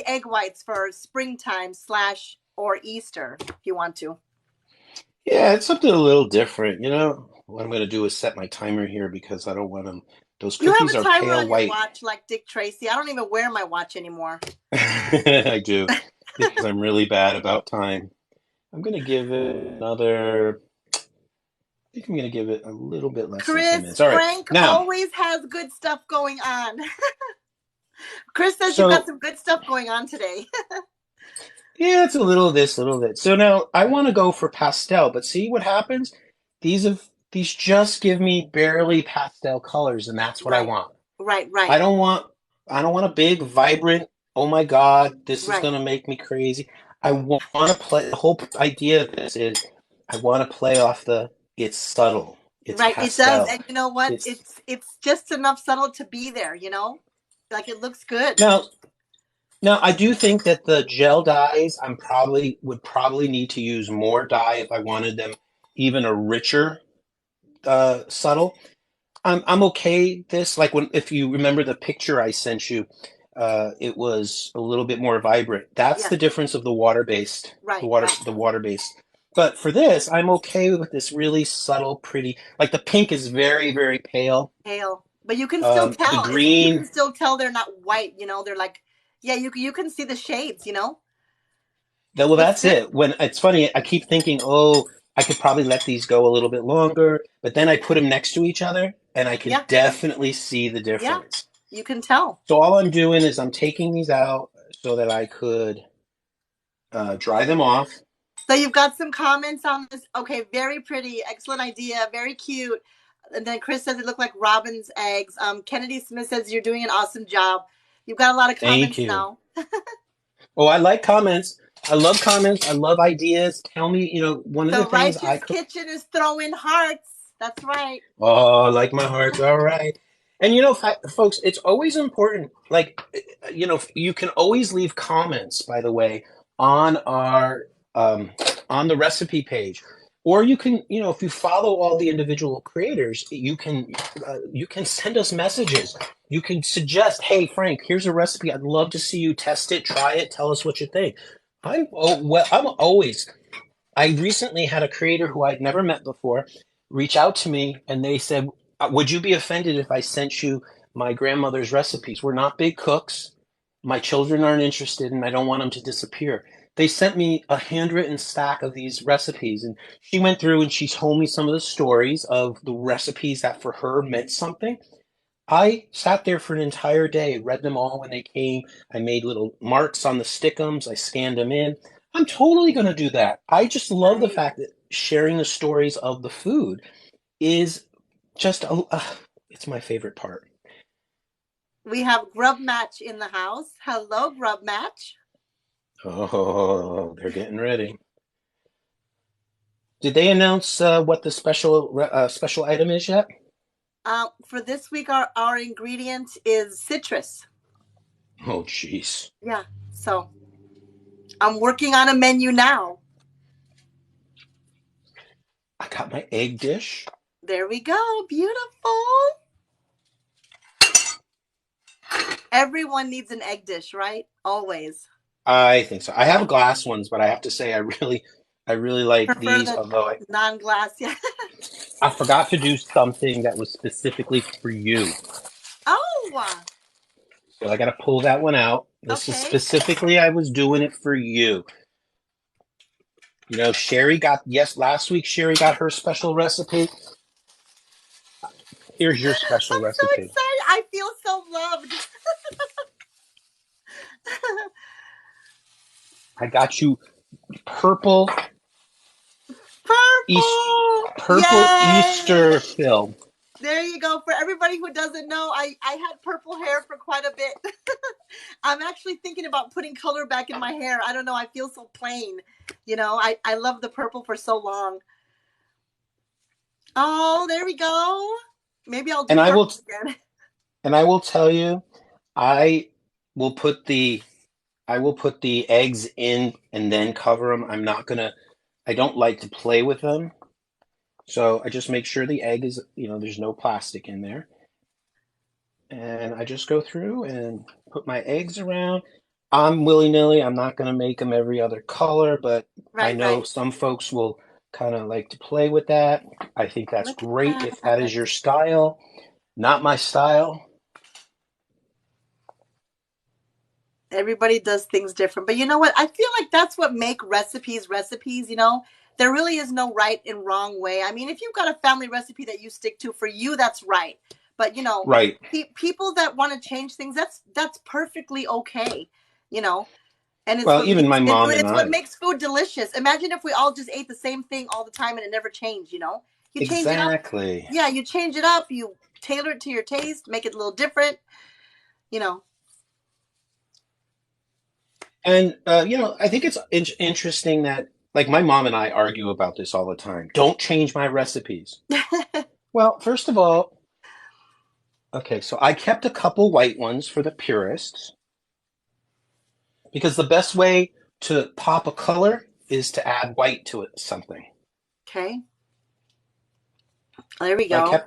egg whites for springtime / or Easter if you want to. Yeah, it's something a little different. What I'm going to do is set my timer here because I don't want them. Those You have cookies a are timer pale on your white. watch like Dick Tracy. I don't even wear my watch anymore. I do because I'm really bad about time. I'm going to give it another. I think I'm going to give it a little bit less than 10 Chris, minutes. All right. Frank Now, always has good stuff going on. Chris says you've got so some good stuff going on today. yeah, it's a little of this, a little of that. So now I want to go for pastel, but see what happens? These just give me barely pastel colors, and that's what I Right, want. right, I right, don't want I don't want a big, vibrant, oh my God, this is right, gonna make me crazy. I want to play, the whole idea of this is I want to play off it's subtle, it's right. It does, pastel. and you know what? It's It's just enough subtle to be there. Like it looks good. now Now, I do think that the gel dyes, would probably need to use more dye if I wanted them even a richer subtle. I'm okay this like when if you remember the picture I sent you, it was a little bit more vibrant. That's Yes, the difference of the water based, right, right. the water based. But for this, I'm okay with this really subtle, pretty. Like the pink is very, very pale. Pale, but you can still The tell. You can green, still tell they're not white. They're like, yeah. You can see the shades. well, It's that's good. it. When it's funny, I keep thinking, oh, I could probably let these go a little bit longer, but then I put them next to each other, and I can Yeah, definitely see the yeah. difference. You can tell. So all I'm doing is I'm taking these out so that I could dry them off. So you've got some comments on this. Okay, very pretty, excellent idea, very cute. And then Chris says it looked like robin's eggs. Kennedy Smith says you're doing an awesome job. You've got a lot of Thank comments you. now. Oh, I like comments. I love comments. I love ideas. Tell me, one of the The things Righteous Kitchen is throwing hearts. That's right. oh, I like my hearts. All right. And folks, it's always important. Like, you can always leave comments, by the way, on our on the recipe page, or you can, if you follow all the individual creators, you can send us messages. You can suggest, hey, Frank, here's a recipe. I'd love to see you test it, try it, tell us what you think. I'm always. I recently had a creator who I'd never met before reach out to me and they said, would you be offended if I sent you my grandmother's recipes? We're not big cooks. My children aren't interested and I don't want them to disappear. They sent me a handwritten stack of these recipes and she went through and she told me some of the stories of the recipes that for her meant something. I sat there for an entire day, read them all when they came. I made little marks on the stickums. I scanned them in. I'm totally going to do that. I just love the Right. fact that sharing the stories of the food is just it's my favorite part. We have Grub Match in the house. Hello, Grub Match. Oh, they're getting ready. Did they announce what the special item is yet? For this week, our ingredient is citrus. Oh, jeez. Yeah. So I'm working on a menu now. I got my egg dish. There we go. Beautiful. Everyone needs an egg dish, right? Always. I think so. I have glass ones, but I have to say I really like Prefer these. the Although non-glass. Yeah. I forgot to do something that was specifically for you, Oh, so I got to pull that one out. This is okay. specifically I was doing it for you. You know, last week Sherry got her special recipe. Here's your special I'm so recipe. excited. I feel so loved. I got you purple East Purple. purple Yay. Easter film. There you go. For everybody who doesn't know, I had purple hair for quite a bit. I'm actually thinking about putting color back in my hair. I don't know. I feel so plain. I love the purple for so long. Oh, there we go. Maybe I'll do And I will purple again. and I will tell you, I will put the eggs in and then cover them. I don't like to play with them. So I just make sure the egg is, there's no plastic in there. And I just go through and put my eggs around. I'm willy-nilly. I'm not going to make them every other color, but I Right, know right. some folks will kind of like to play with that. I think that's Look great at if that that. is your style. Not my style. Everybody does things different. But you know what? I feel like that's what make recipes. There really is no right and wrong way. I mean, if you've got a family recipe that you stick to, for you, that's right. But Right. people that want to change things, that's perfectly okay. You know, and it's Well, what even makes my mom and it's what I. makes food delicious. Imagine if we all just ate the same thing all the time and it never changed. You change it up. Exactly. Yeah, you change it up, you tailor it to your taste, make it a little different, you know. And I think it's interesting that like my mom and I argue about this all the time. Don't change my recipes. Well, first of all, okay, so I kept a couple white ones for the purists because the best way to pop a color is to add white to it something. Okay. There we So go.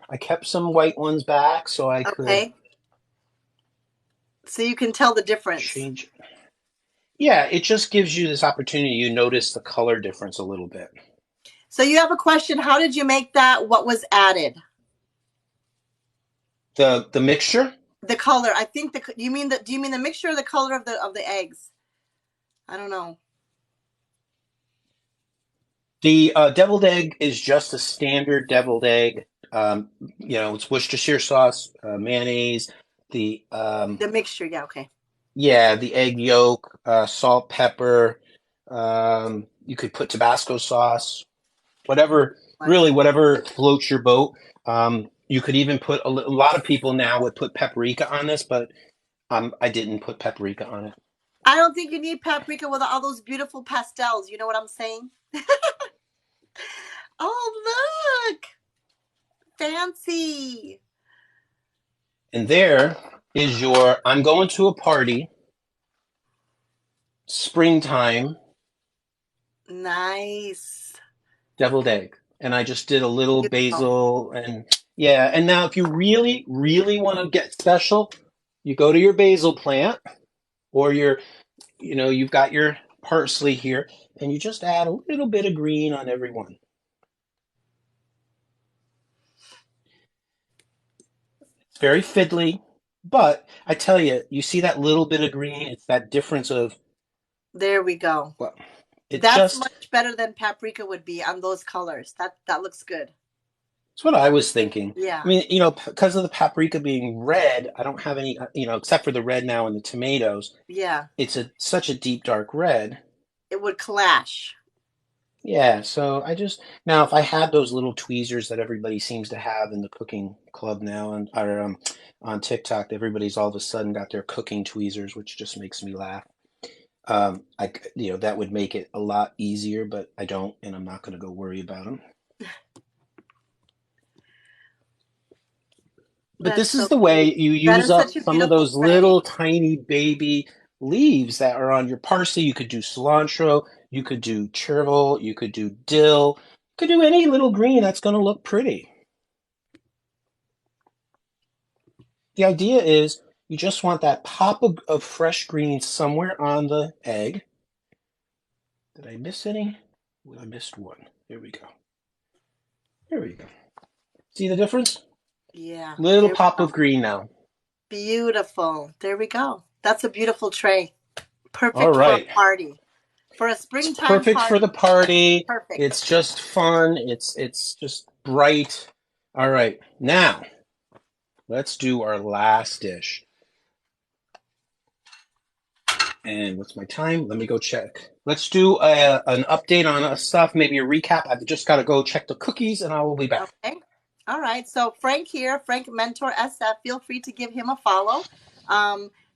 I kept some white ones back so I could Okay. So you can tell the difference. change. Yeah, it just gives you this opportunity. You notice the color difference a little bit. So you have a question. How did you make that? What was added? The mixture, The color. I think do you mean the mixture or the color of the eggs? I don't know. the deviled egg is just a standard deviled egg. It's Worcestershire sauce, mayonnaise, the The mixture. Yeah, okay. yeah, the egg yolk, salt, pepper. You could put Tabasco sauce, whatever floats your boat. You could even put a lot of people now would put paprika on this, but I didn't put paprika on it. I don't think you need paprika with all those beautiful pastels. You know what I'm saying? Oh, look. Fancy. And there is your I'm going to a party, springtime Nice. deviled egg. And I just did a little Beautiful. basil and yeah. And now if you really, really want to get special, you go to your basil plant or you've got your parsley here and you just add a little bit of green on every one. It's very fiddly, but I tell you, you see that little bit of green, it's that difference of, There we go. well, it That's just, much better than paprika would be on those colors. That looks good. it's what I was thinking. I Yeah. mean, because of the paprika being red, I don't have any, except for the red now and the tomatoes. Yeah. It's such a deep dark red. It would clash. Yeah, so now if I had those little tweezers that everybody seems to have in the cooking club now and or on TikTok, everybody's all of a sudden got their cooking tweezers, which just makes me laugh. That would make it a lot easier, but I don't, and I'm not going to go worry about them. But That's this so is the way cute. you That use is up such a some of beautiful those way. little tiny baby leaves that are on your parsley. You could do cilantro, you could do chervil, you could do dill, you could do any little green that's going to look pretty. The idea is you just want that pop of fresh green somewhere on the egg. Did I miss any? Well, I missed one. Here we go. Here we go. See the difference? Yeah. Little pop of green now. Beautiful. There we go. That's a beautiful tray. Perfect All right. for a party. For a springtime perfect party. For the party. Perfect. It's just fun. It's just bright. All right. Now, let's do our last dish. And what's my time? Let me go check. Let's do an update on stuff, maybe a recap. I've just got to go check the cookies, and I will be back. Okay. All right. So Frank here, Frank Mentor SF. Feel free to give him a follow.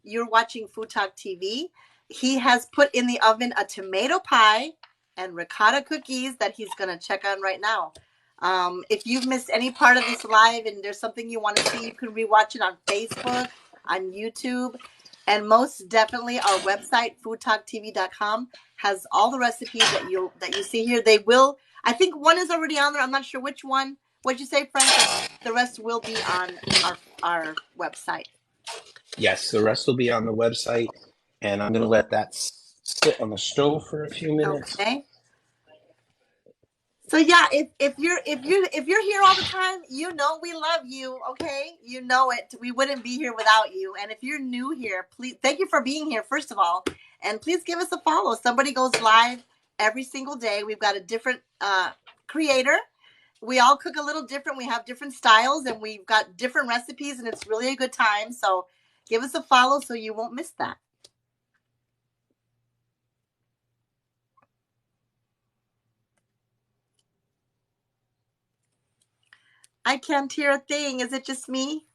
You're watching Food Talk TV. He has put in the oven a tomato pie and ricotta cookies that he's going to check on right now. If you've missed any part of this live and there's something you want to see, you can rewatch it on Facebook, on YouTube. And most definitely our website, foodtalktv.com, has all the recipes that you see here. They will, I think one is already on there. I'm not sure which one. What'd you say, Frank? The rest will be on our website. Yes, the rest will be on the website. And I'm going to let that sit on the stove for a few minutes. Okay. So yeah, if you're here all the time, you know we love you, okay? You know it. We wouldn't be here without you. And if you're new here, please thank you for being here, first of all. And please give us a follow. Somebody goes live every single day. We've got a different creator. We all cook a little different. We have different styles and we've got different recipes, and it's really a good time. So give us a follow so you won't miss that. I can't hear a thing. Is it just me?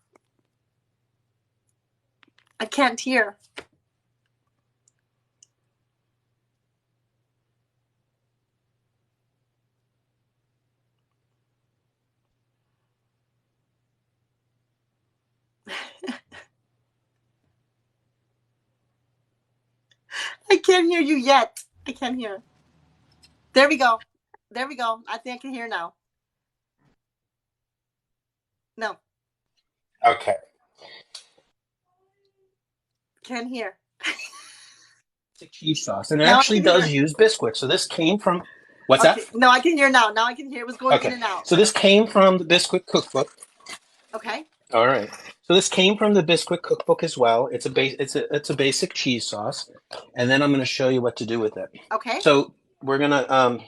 I can't hear. I can't hear you yet. I can't hear. There we go. There we go. I think I can hear now. No. Okay. Can't hear. Cheese sauce, and it actually does use Bisquick. So this came from, what's that? No, I can hear now. Now I can hear. It was going in and out. So this came from the Bisquick cookbook. Okay. All right. So this came from the Bisquick cookbook as well. It's a basic cheese sauce, and then I'm going to show you what to do with it. Okay. So we're gonna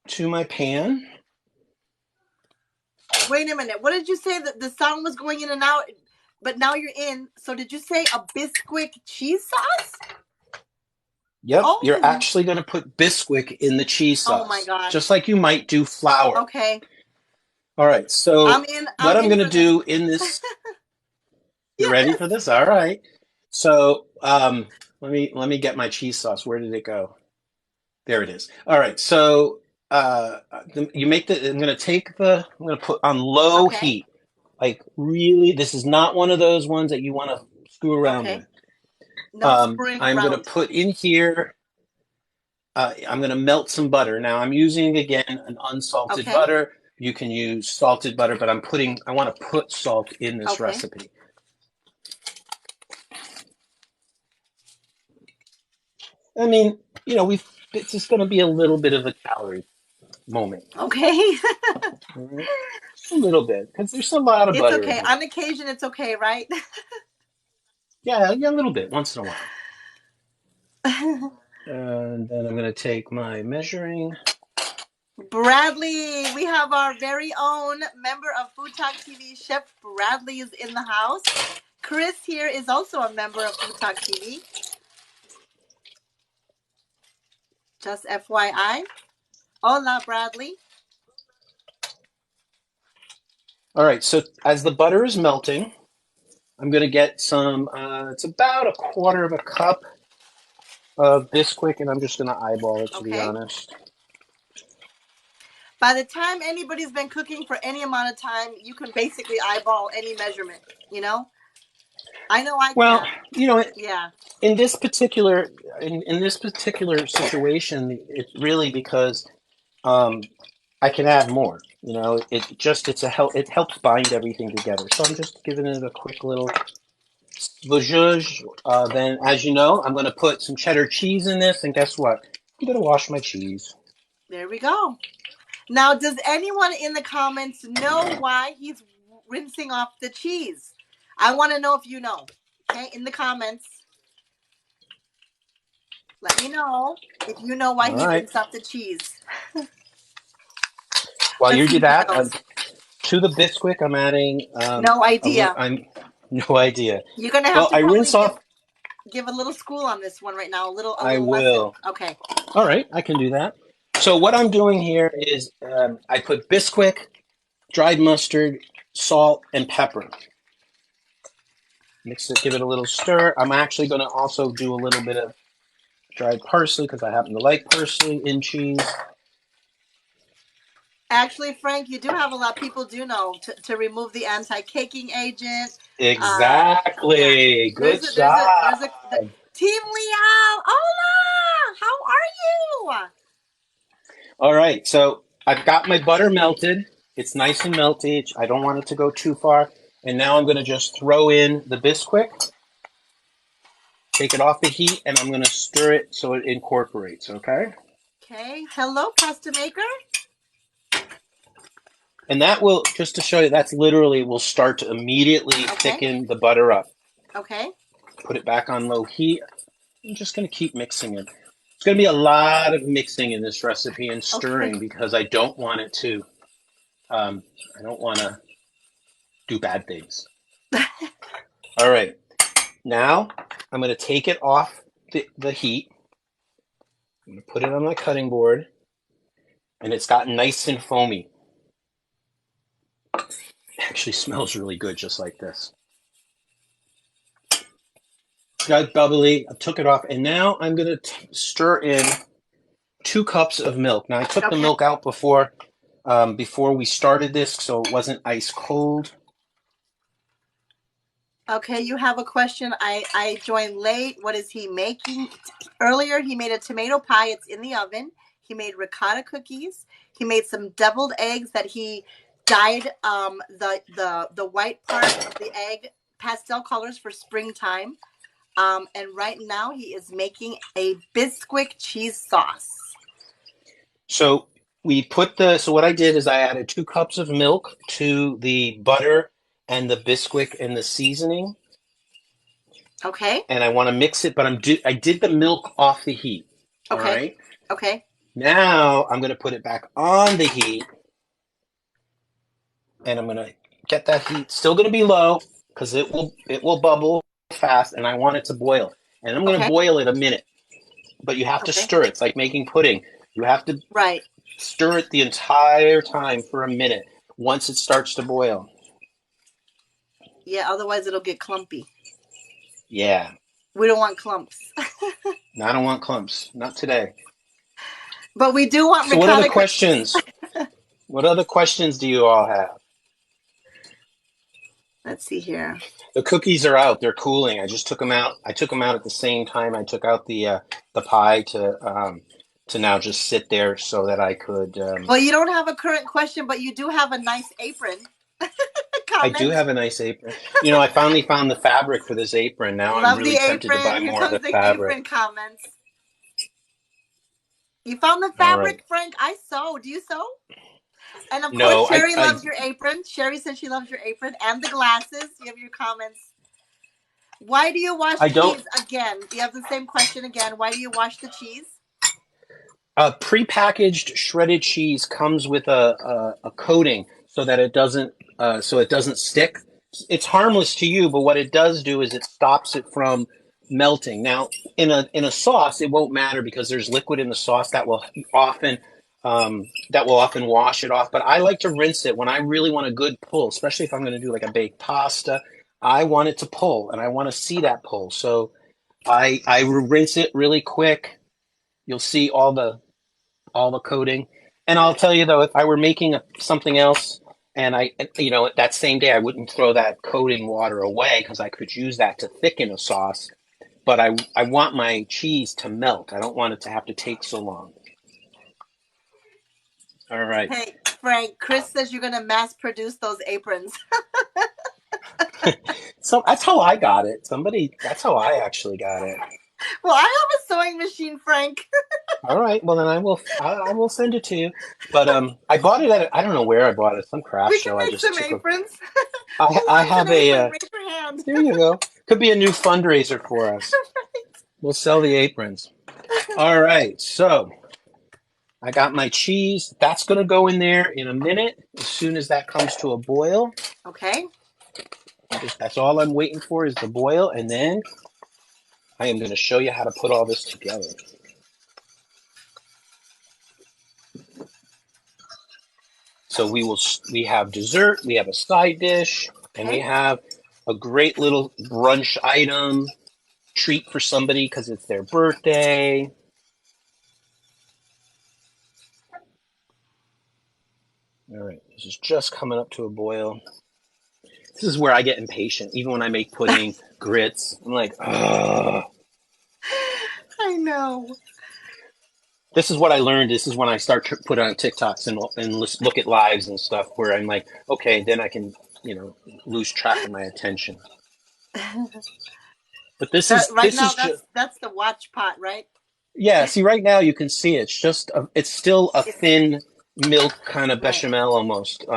to my pan. Wait a minute. What did you say? That the sound was going in and out, but now you're in. So did you say a Bisquick cheese sauce? Yep. Oh. You're actually going to put Bisquick in the cheese sauce. Oh my gosh. Just like you might do flour. Okay. All right. So what I'm going to do in this. You ready for this? All right. So let me get my cheese sauce. Where did it go? There it is. All right. So you make I'm going to put on low heat. Like really, this is not one of those ones that you want to screw around with. No I'm going to put in here, I'm going to melt some butter. Now I'm using, again, an unsalted butter. You can use salted butter, but I want to put salt in this recipe. I mean, it's just going to be a little bit of a calorie moment. Okay. A little bit, because there's a lot of butter. It's okay. On occasion, it's okay, right? Yeah, a little bit, once in a while. And then I'm going to take my measuring. Bradley, we have our very own member of Food Talk TV. Chef Bradley is in the house. Chris here is also a member of Food Talk TV. Just FYI. Hola, Bradley. All right, so as the butter is melting, I'm going to get some, it's about a quarter of a cup of Bisquick, and I'm just going to eyeball it, to be honest. By the time anybody's been cooking for any amount of time, you can basically eyeball any measurement, I know I Well, can. you know, Yeah. in this particular in this particular situation, it's really because um, I can add more. You know, it's a help. It helps bind everything together. So I'm just giving it a quick little zhuzh. Then, as you know, I'm going to put some cheddar cheese in this, and guess what? I'm going to wash my cheese. There we go. Now, does anyone in the comments know why he's rinsing off the cheese? I want to know if you know. Okay, in the comments, let me know if you know why All he right. rinsed off the cheese. While Let's you see do who that, knows. to the Bisquick, I'm adding No idea. I'm no idea. You're gonna have Well, to I probably rinse off. give a little school on this one right now. A I little lesson. will. Okay. All right, I can do that. So what I'm doing here is I put Bisquick, dried mustard, salt, and pepper. Mix it, give it a little stir. I'm actually going to also do a little bit of dried parsley because I happen to like parsley in cheese. Actually, Frank, you do have a lot. People do know to remove the anti-caking agent. Yeah. Exactly. Good There's job. a Team Liao. Hola, how are you? All right, so I've got my butter melted. It's nice and melty. I don't want it to go too far. And now I'm going to just throw in the Bisquick, take it off the heat, and I'm going to stir it so it incorporates, okay? Okay. Hello, pasta maker. And that will, just to show you, that's literally will start to immediately thicken the butter up. Okay. Put it back on low heat. I'm just going to keep mixing it. It's going to be a lot of mixing in this recipe and stirring because I don't want it to, I don't want to do bad things. All right. Now I'm going to take it off the heat. I'm going to put it on my cutting board. And it's gotten nice and foamy. It actually smells really good just like this. It's got bubbly. I took it off. And now I'm going to stir in 2 cups of milk. Now I took the milk out before we started this, so it wasn't ice cold. Okay, you have a question. I joined late. What is he making? Earlier, he made a tomato pie. It's in the oven. He made ricotta cookies. He made some deviled eggs that he dyed the white part of the egg pastel colors for springtime. And right now he is making a Bisquick cheese sauce. So what I did is I added 2 cups of milk to the butter and the Bisquick and the seasoning. Okay. And I want to mix it, but I did the milk off the heat. Okay. All right. Okay. Now I'm going to put it back on the heat. And I'm going to get that heat still going to be low because it will bubble fast and I want it to boil. And I'm going to boil it a minute. But you have to stir it. It's like making pudding. You have to stir it the entire time for a minute once it starts to boil. Yeah, otherwise it'll get clumpy. Yeah. We don't want clumps. No, I don't want clumps. Not today. But we do want ricotta. So what other questions? What other questions do you all have? Let's see here. The cookies are out. They're cooling. I just took them out. I took them out at the same time I took out the pie to now just sit there so that I could. Well, you don't have a current question, but you do have a nice apron. I do have a nice apron. You know, I finally found the fabric for this apron. Now I'm really tempted to buy more of the fabric. Apron comments. You found the fabric, Frank? I sew. Do you sew? And of course, Sherry loves your apron. Sherry says she loves your apron and the glasses. You have your comments. Why do you wash cheese again? You have the same question again. Why do you wash the cheese? Prepackaged shredded cheese comes with a coating so that it doesn't stick. It's harmless to you, but what it does do is it stops it from melting. Now, in a sauce, it won't matter because there's liquid in the sauce that will often wash it off. But I like to rinse it when I really want a good pull, especially if I'm going to do like a baked pasta. I want it to pull, and I want to see that pull. So I rinse it really quick. You'll see all the coating. And I'll tell you though, if I were making something else, And that same day I wouldn't throw that coating water away because I could use that to thicken a sauce. But I want my cheese to melt. I don't want it to have to take so long. All right. Hey, Frank, Chris says you're gonna mass produce those aprons. So that's how I got it. That's how I actually got it. Well, I have a sewing machine, Frank. All right. Well, then I will send it to you. But I bought it I don't know where I bought it. Some craft We can show. I make just some took a. aprons. I Who I wants an have a. apron? Raise your hand. There you go. Could be a new fundraiser for us. We'll sell the aprons. All right. So I got my cheese. That's going to go in there in a minute. As soon as that comes to a boil, Okay. that's all I'm waiting for is the boil, and then I am going to show you how to put all this together. So we have dessert, we have a side dish, and we Okay. have a great little brunch item treat for somebody because it's their birthday. All right, this is just coming up to a boil. This is where I get impatient, even when I make pudding, grits. I'm like, ugh. I know. This is what I learned. This is when I start to put on TikToks and look at lives and stuff where I'm like, okay, then I can, lose track of my attention. But this That is right this now is just that's the watch pot, right? yeah. See, right now you can see it's still a It's thin milk kind of right. bechamel almost. It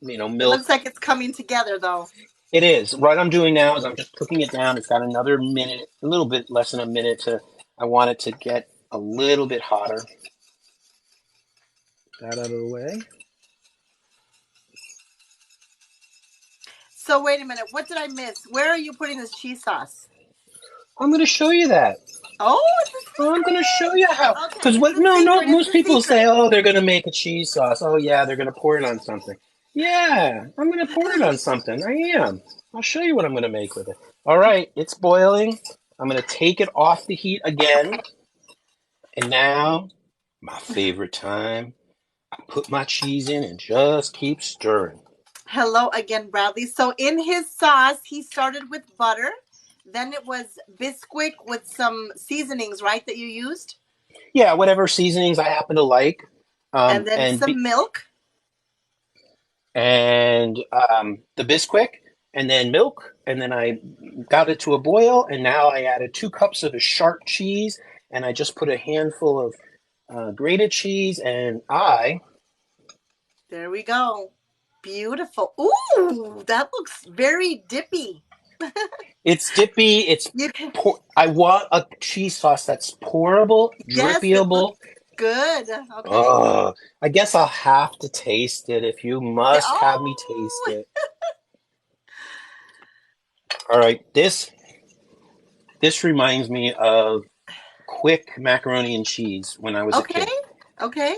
looks Milk. like it's coming together though. It is. What I'm doing now is I'm just cooking it down. It's got another minute, a little bit less than a minute to. I want it to get a little bit hotter. That out of the way. So wait a minute, what did I miss? Where are you putting this cheese sauce? I'm going to show you that. Oh, it's a I'm going to show you how. secret. Okay, Because it's what? the No, no. secret. It's Most the people say, secret. oh, they're going to make a cheese sauce. Oh, yeah, they're going to pour it on something. Yeah, I'm going to pour it on something. I am. I'll show you what I'm going to make with it. All right, it's boiling. I'm going to take it off the heat again. And now, my favorite time, I put my cheese in and just keep stirring. Hello again, Bradley. So in his sauce, he started with butter. Then it was Bisquick with some seasonings, right, that you used? Yeah, whatever seasonings I happen to like. And then And some milk. the Bisquick, and then milk, and then I got it to a boil, and now I added 2 cups of a sharp cheese, and I just put a handful of grated cheese, and There we go. Beautiful. Ooh, that looks very dippy. it's dippy. You can, I want a cheese sauce that's pourable, yes, it looks drippyable. good. Okay. Oh, I guess I'll have to taste it if you Yeah. must have me taste Oh, it. All right, this reminds me of quick macaroni and cheese when I was a okay. kid. Okay.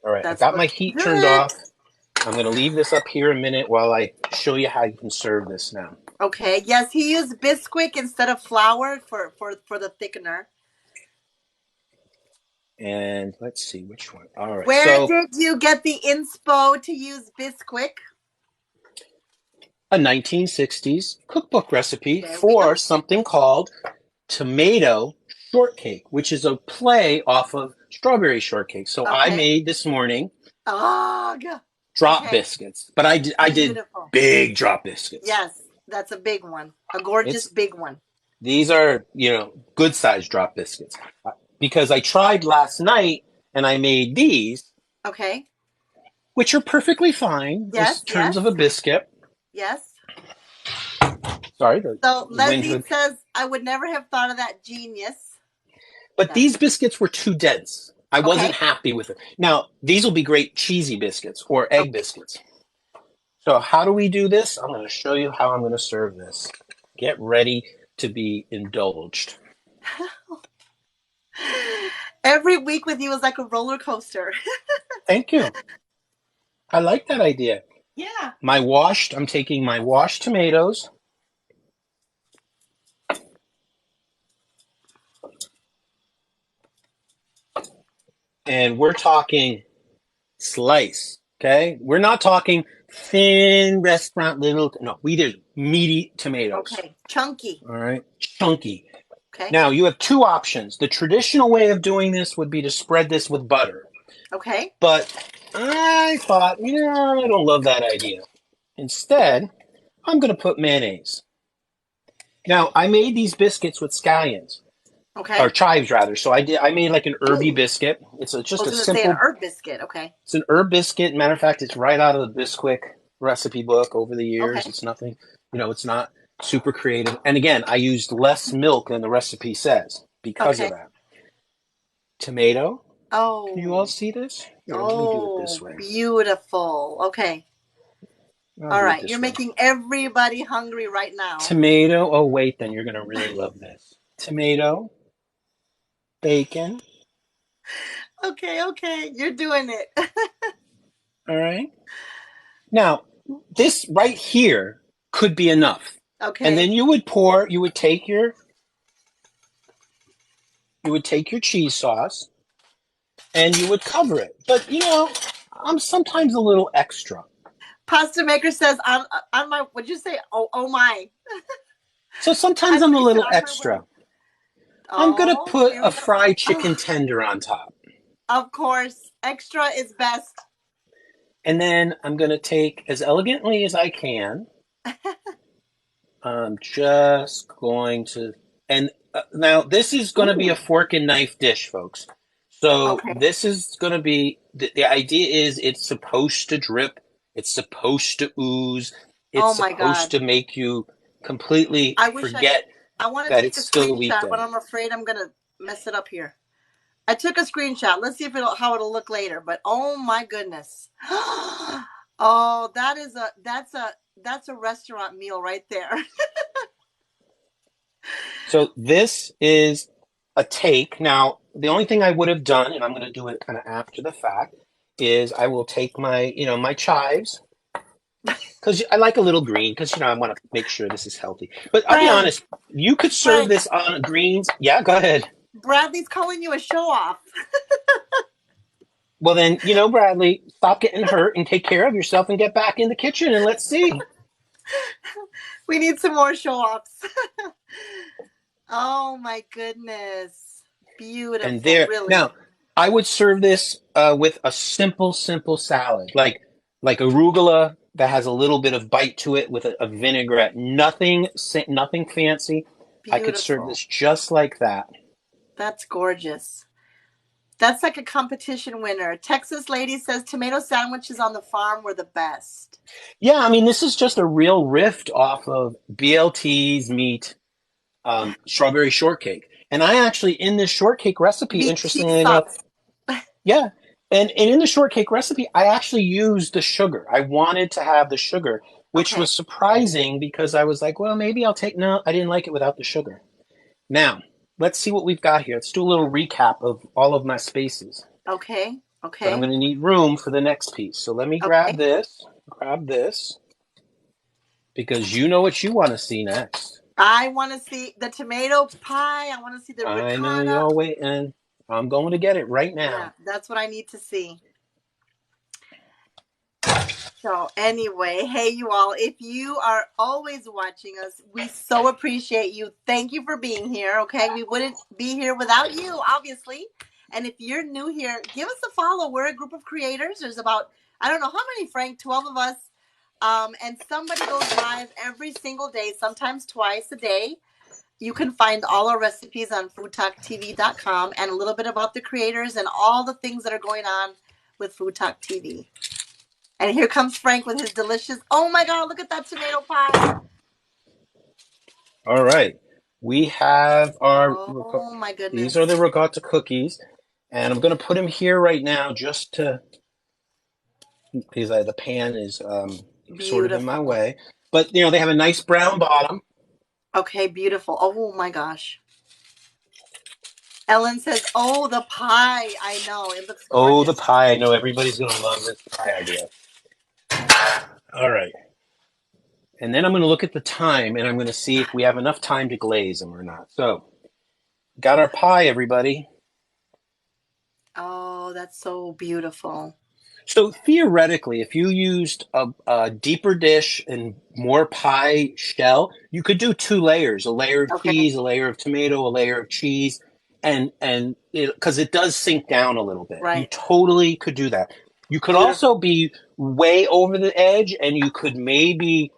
All right, I That's got my looking heat turned good. off. I'm going to leave this up here a minute while I show you how you can serve this now. Okay. Yes, he used Bisquick instead of flour for the thickener. And let's see which one. All right, Where so did you get the inspo to use Bisquick? a 1960s cookbook recipe There we for go. something called tomato shortcake, which is a play off of strawberry shortcake. So I Okay. made this morning Oh, drop okay. biscuits, but I did Beautiful. big drop biscuits. Yes, that's a big one. A gorgeous It's big one. These are, good size drop biscuits. Because I tried last night and I made these, Okay. which are perfectly fine in Yes, terms yes, of a biscuit. yes. Sorry, the So wind Leslie says, I would never have thought of that, genius. But That's these biscuits were too dense. I okay. wasn't happy with it. Now, these will be great cheesy biscuits or egg Okay. biscuits. So how do we do this? I'm going to show you how I'm going to serve this. Get ready to be indulged. Every week with you is like a roller coaster. Thank you. I like that idea. Yeah. I'm taking my washed tomatoes. And we're talking Slice. Okay? We're not talking thin restaurant little. No, we did meaty tomatoes. Okay. Chunky. All right? Chunky. Okay. Now, you have two options. The traditional way of doing this would be to spread this with butter. Okay. But I thought, I don't love that idea. Instead, I'm going to put mayonnaise. Now, I made these biscuits with scallions, or Okay. chives rather. So I made like an herby Ooh. biscuit. It's I just was a gonna say an simple. herb biscuit. Okay. It's an herb biscuit. Matter of fact, it's right out of the Bisquick recipe book over the years. Okay. It's nothing, it's not super creative. And again, I used less milk than the recipe says because of Okay. that. Tomato. Can you all Oh. see this? Here, let me do it this Oh, way. beautiful. Okay. I'll All do it right. You're this way. making everybody hungry right now. Tomato. Oh, wait, then you're going to really love this. Tomato, bacon. Okay. Okay. You're doing it. All right. Now, this right here could be enough. And then Okay. you would take your cheese sauce and you would cover it. But I'm sometimes a little extra. Pasta maker says on my. What'd you say? Oh my. So sometimes I I'm thought a you said little on my way. extra. I'm going to Oh, put here a we go. fried chicken Oh, tender on top. of course, extra is best. And then I'm going to take, as elegantly as I can, I'm just going to, and now this is going to be a Ooh. fork and knife dish, folks. So Okay. this is going to be, the idea is it's supposed to drip, it's supposed to ooze, it's Oh my supposed God. to make you completely I wish forget I want to that take it's a still a screenshot, but weekday. I'm afraid I'm gonna mess it up here. I took a screenshot. Let's see if how it'll look later. But oh my goodness. Oh, that's a restaurant meal right there. So this is a take. Now, the only thing I would have done, and I'm going to do it kind of after the fact, is I will take my chives, because I like a little green, because I want to make sure this is healthy. But I'll be Frank, honest, you could serve Frank, this on greens. Yeah, go ahead. Bradley's calling you a show off. Well then, Bradley, stop getting hurt and take care of yourself and get back in the kitchen and let's see. We need some more show offs. Oh my goodness. And Beautiful, there really. now, I would serve this with a simple salad, like arugula that has a little bit of bite to it with a vinaigrette. Nothing fancy. I could serve Beautiful. this just like that. That's gorgeous. That's like a competition winner. Texas lady says tomato sandwiches on the farm were the best. Yeah, I mean, this is just a real riff off of BLT's meat strawberry shortcake. And I actually, in this shortcake recipe, Meat cheese interestingly enough, sauce. yeah, and in the shortcake recipe, I actually used the sugar. I wanted to have the sugar, which Okay. was surprising because I was like, well, maybe no, I didn't like it without the sugar. Now, let's see what we've got here. Let's do a little recap of all of my spaces. Okay. But I'm Okay. going to need room for the next piece. So let me Okay. grab this, because you know what you want to see next. I want to see the tomato pie. I want to see the I know ricotta. y'all waiting. I'm going to get it right Yeah, now. that's what I need to see. So anyway, hey you all, if you are always watching us, we so appreciate you. Thank you for being here. Okay, we wouldn't be here without you, obviously. And if you're new here, give us a follow. We're a group of creators. There's about, I don't know how many, Frank, 12 of us. And somebody goes live every single day, sometimes twice a day. You can find all our recipes on foodtalktv.com and a little bit about the creators and all the things that are going on with Food Talk TV. And here comes Frank with his delicious, oh my God, look at that tomato pie. All right. We have Oh my these goodness. are the ricotta cookies. And I'm going to put them here right now because the pan is sort of in my Beautiful. way. But, they have a nice brown bottom. Okay, beautiful. Oh my gosh. Ellen says, oh, the pie. I know. It looks Oh, the gorgeous. pie. I know everybody's going to love this pie idea. All right. And then I'm going to look at the time and I'm going to see if we have enough time to glaze them or not. So, got our pie, everybody. Oh, that's so beautiful. So theoretically, if you used a deeper dish and more pie shell, you could do two layers: a layer of Okay. cheese, a layer of tomato, a layer of cheese, and because it does sink down a little bit. You Right. totally could do that. You could Beautiful. also be way over the edge, and you could maybe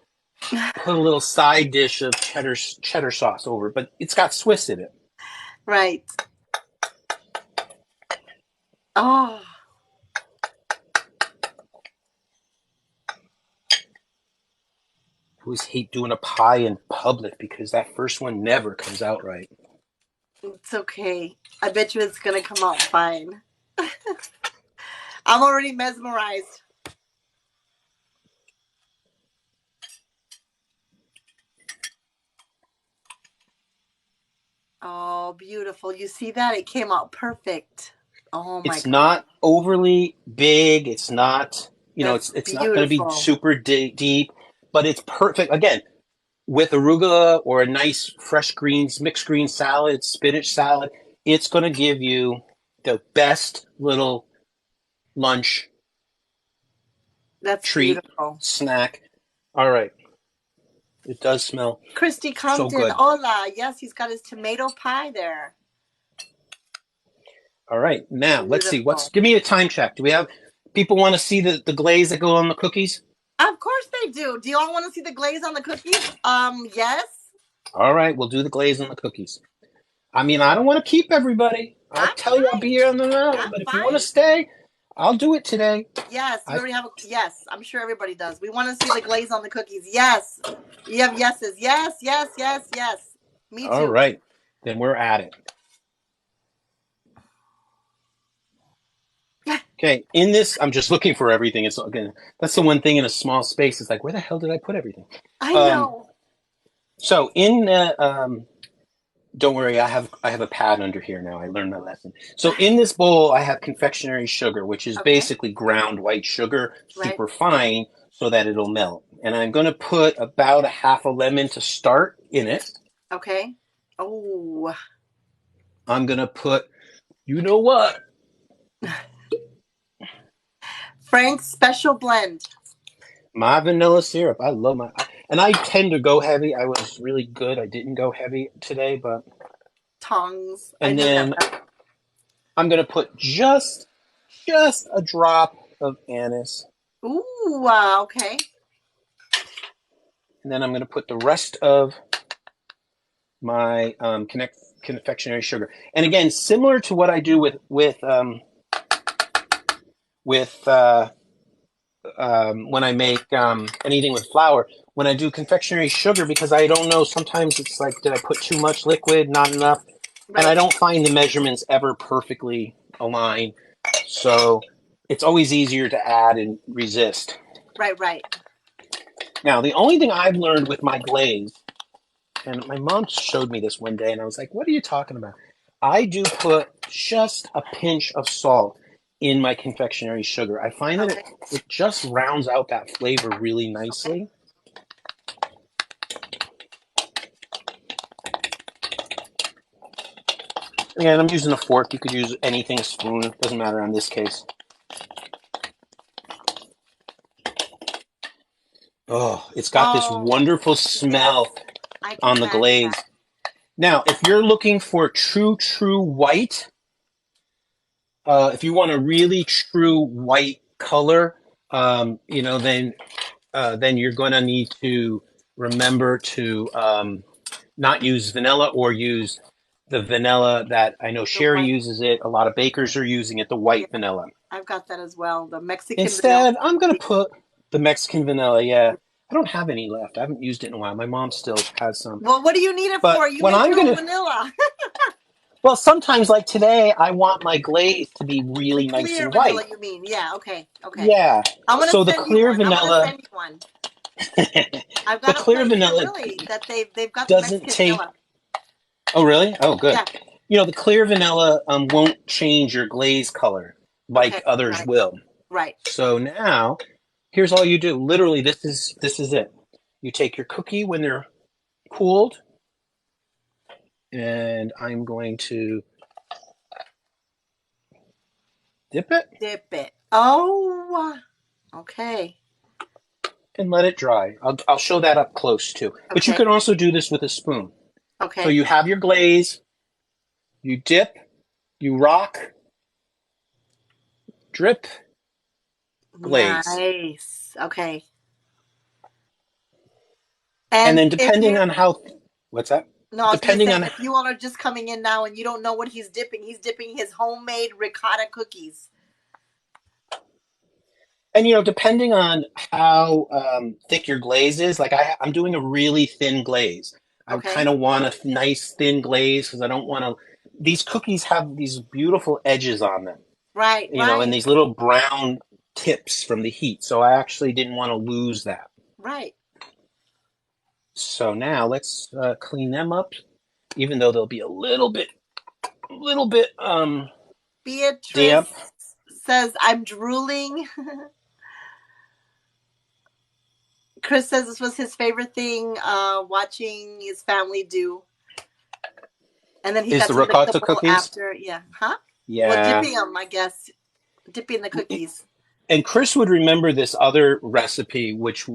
put a little side dish of cheddar sauce over it, but it's got Swiss in it. Right. Oh, I always hate doing a pie in public because that first one never comes out right. it's okay. I bet you it's gonna come out fine. I'm already mesmerized. Oh, beautiful. You see that? It came out perfect. Oh my It's God. not overly big. It's not, That's it's not going to be beautiful. super deep, but it's perfect. Again, with arugula or a nice fresh greens, mixed green salad, spinach salad, it's going to give you the best little lunch That's treat beautiful. snack. All right. It does smell Christy so Compton, good. hola. Yes, he's got his tomato pie there. All right. Now, let's see. Beautiful. Give me a time check. Do we have people want to see the glaze that go on the cookies? Of course they do. Do you all want to see the glaze on the cookies? Yes. All right. We'll do the glaze on the cookies. I mean, I don't want to keep everybody. I'll I'm tell you I'll be fine. here on the hour, I'm but if you want to fine. stay, I'll do it today. Yes, we I already have a yes. I'm sure everybody does. We want to see the glaze on the cookies. Yes. You have yeses. Yes, yes, yes, yes. Me All too. right. Then we're at it. Okay, in this, I'm just looking for everything. It's again, that's the one thing in a small space. It's like, where the hell did I put everything? I Um, know. so in the, don't worry, I have a pad under here now. I learned my lesson. So in this bowl, I have confectionery sugar, which is Okay. basically ground white sugar, Right. super fine, so that it'll melt. And I'm going to put about a half a lemon to start in it. Okay. Oh. I'm going to put, you know what? Frank's special blend. My vanilla syrup. I love and I tend to go heavy. I was really good. I didn't go heavy today, but, Tongs. I and know that then one. I'm going to put just a drop of anise. Ooh, okay. And then I'm going to put the rest of my confectionery sugar. And again, similar to what I do with when I make anything with flour, when I do confectionery sugar, because I don't know, sometimes it's like, did I put too much liquid, not enough? And I Right. don't find the measurements ever perfectly aligned. So it's always easier to add and resist. Right, right. Now, the only thing I've learned with my glaze, and my mom showed me this one day, and I was like, what are you talking about? I do put just a pinch of salt in my confectionery sugar. I find that Okay. it just rounds out that flavor really Okay. nicely. Again, I'm using a fork. You could use anything, a spoon. It doesn't matter in this case. Oh, it's got this Oh, wonderful yes. smell I can on the imagine glaze. that. Now, if you're looking for true white, if you want a really true white color, then you're going to need to remember to not use vanilla or use the vanilla that I know The Sherry white. uses it. A lot of bakers are using it, the Yeah, white vanilla. I've got that as well. The Mexican vanilla. Instead, I'm going to put the Mexican vanilla. Yeah, I don't have any left. I haven't used it in a while. My mom still has some. Well, what do you need it But for? You when make I'm your going own to, vanilla. well, sometimes like today, I want my glaze to be The really nice clear and white. vanilla, you mean? Yeah, okay, okay. Yeah. I'm gonna So the send you clear one. I'm gonna vanilla, send you one. the I've got a clear place here, vanilla really, that they've got the doesn't Mexican take. vanilla. Oh, really? Oh, good. Yeah. The clear vanilla won't change your glaze color Okay. like others Right. will. Right. So now, here's all you do. Literally, this is it. You take your cookie when they're cooled, and I'm going to dip it. Dip it. Oh, okay. and let it dry. I'll show that up close too. But you Okay. can also do this with a spoon. So Okay. you have your glaze, you dip, you rock, drip, glaze. Nice. Okay. And And then if depending you, on how, what's that? no, I was gonna Depending say, on, if you all are just coming in now and you don't know what he's dipping his homemade ricotta cookies. and depending on how thick your glaze is, like I'm doing a really thin glaze. I kind Okay. of want a nice thin glaze because I don't want to. These cookies have these beautiful edges on them, Right. and Right. these little brown tips from the heat. So I actually didn't want to lose that. Right. So now let's clean them up, even though they'll be a little bit damp. Beatrice says I'm drooling. Chris says this was his favorite thing, watching his family do. And then he Is got the to lick the ricotta bowl cookies? after. Yeah. Huh? Well, Yeah. dipping them, I guess. Dipping the cookies. And Chris would remember this other recipe, which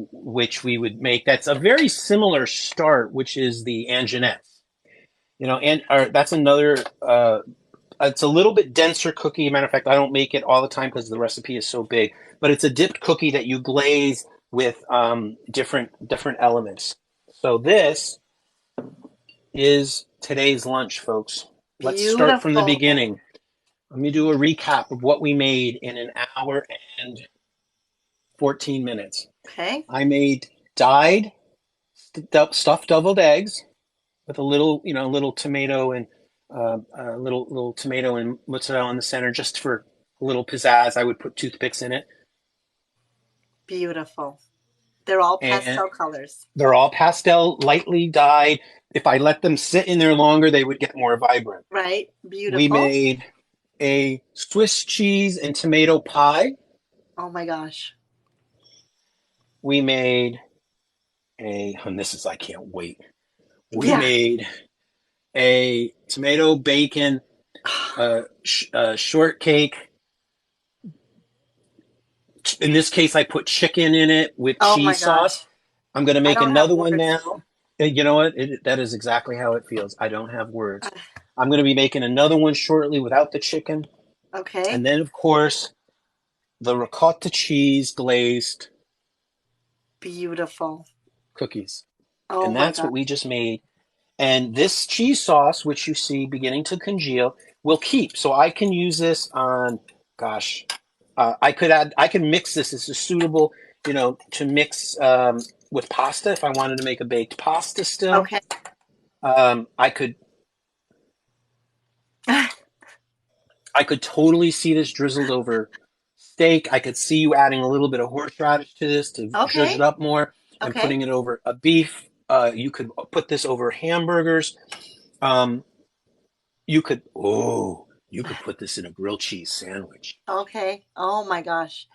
we would make. That's a very similar start, which is the Anjanette. That's another. It's a little bit denser cookie. Matter of fact, I don't make it all the time because the recipe is so big. But it's a dipped cookie that you glaze with different elements. So this is today's lunch, folks. Let's start from the Beautiful. beginning. Let me do a recap of what we made in an hour and 14 minutes. Okay. I made dyed stuffed deviled eggs with a little tomato and a little tomato and mozzarella in the center, just for a little pizzazz. I would put toothpicks in it, Beautiful. They're all and pastel colors. they're all pastel, lightly dyed. If I let them sit in there longer, they would get more vibrant. Right? We Beautiful. made a Swiss cheese and tomato pie. Oh my gosh. We made and this is, I can't wait. We Yeah. made a tomato bacon shortcake. In this case, I put chicken in it with Oh my cheese sauce. gosh. I'm going to I make don't have another one words. now. You know what? That is exactly how it feels. I don't have words. I'm going to be making another one shortly without the chicken. Okay. And then, of course, the ricotta cheese glazed Beautiful. cookies. Oh And my that's god. what we just made. And this cheese sauce, which you see beginning to congeal, will keep. So I can use this on, gosh, I can mix this. This is suitable, to mix with pasta if I wanted to make a baked pasta still. Okay. I could totally see this drizzled over steak. I could see you adding a little bit of horseradish to this to zhuzh it up more and Okay. putting it over a beef. You could put this over hamburgers. You could put this in a grilled cheese sandwich. Okay. Oh my gosh.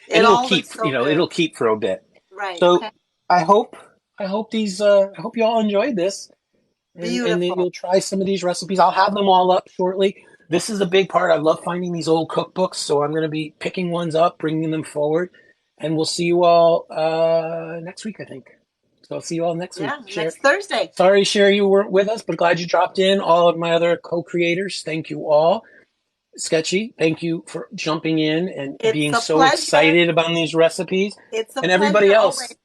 And It it'll all keep, looks so good. it'll keep for a bit. Right. So Okay. I hope I hope you all enjoyed this, and that Beautiful. you'll try some of these recipes. I'll have them all up shortly. This is a big part. I love finding these old cookbooks, so I'm going to be picking ones up, bringing them forward, and we'll see you all next week, I think. So I'll see you all next week. Yeah. Sherry. Next Thursday. Sorry, Sherry, you weren't with us, but glad you dropped in. All of my other co-creators, thank you all. Sketchy, thank you for jumping in and It's being a so pleasure. excited about these recipes. It's a And everybody pleasure else, always.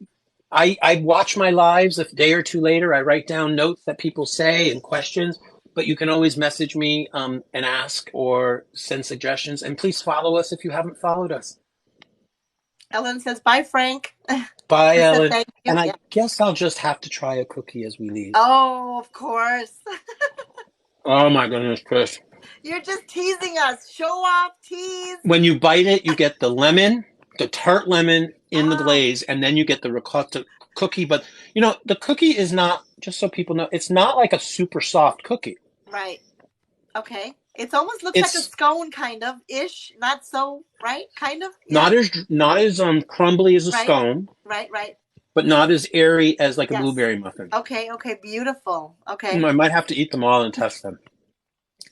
I watch my lives a day or two later. I write down notes that people say and questions, but you can always message me and ask or send suggestions. And please follow us if you haven't followed us. Ellen says, bye, Frank. Bye, She said Ellen. thank you. And I Yeah. guess I'll just have to try a cookie as we leave. Oh, of course. Oh my goodness, Chris. You're just teasing us. Show off, tease. When you bite it, you get the lemon, the tart lemon in the glaze, and then you get the ricotta cookie. But, the cookie is not, just so people know, it's not like a super soft cookie. Right. Okay. It almost looks like a scone, kind of ish. Not so, right? Kind of. Yeah. Not as crumbly as a scone. Right. But not as airy as like a blueberry muffin. Okay. Beautiful. Okay. I might have to eat them all and test them.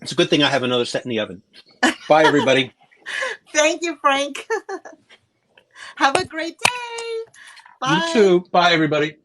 It's a good thing I have another set in the oven. Bye, everybody. Thank you, Frank. Have a great day. You Bye. too. Bye, everybody.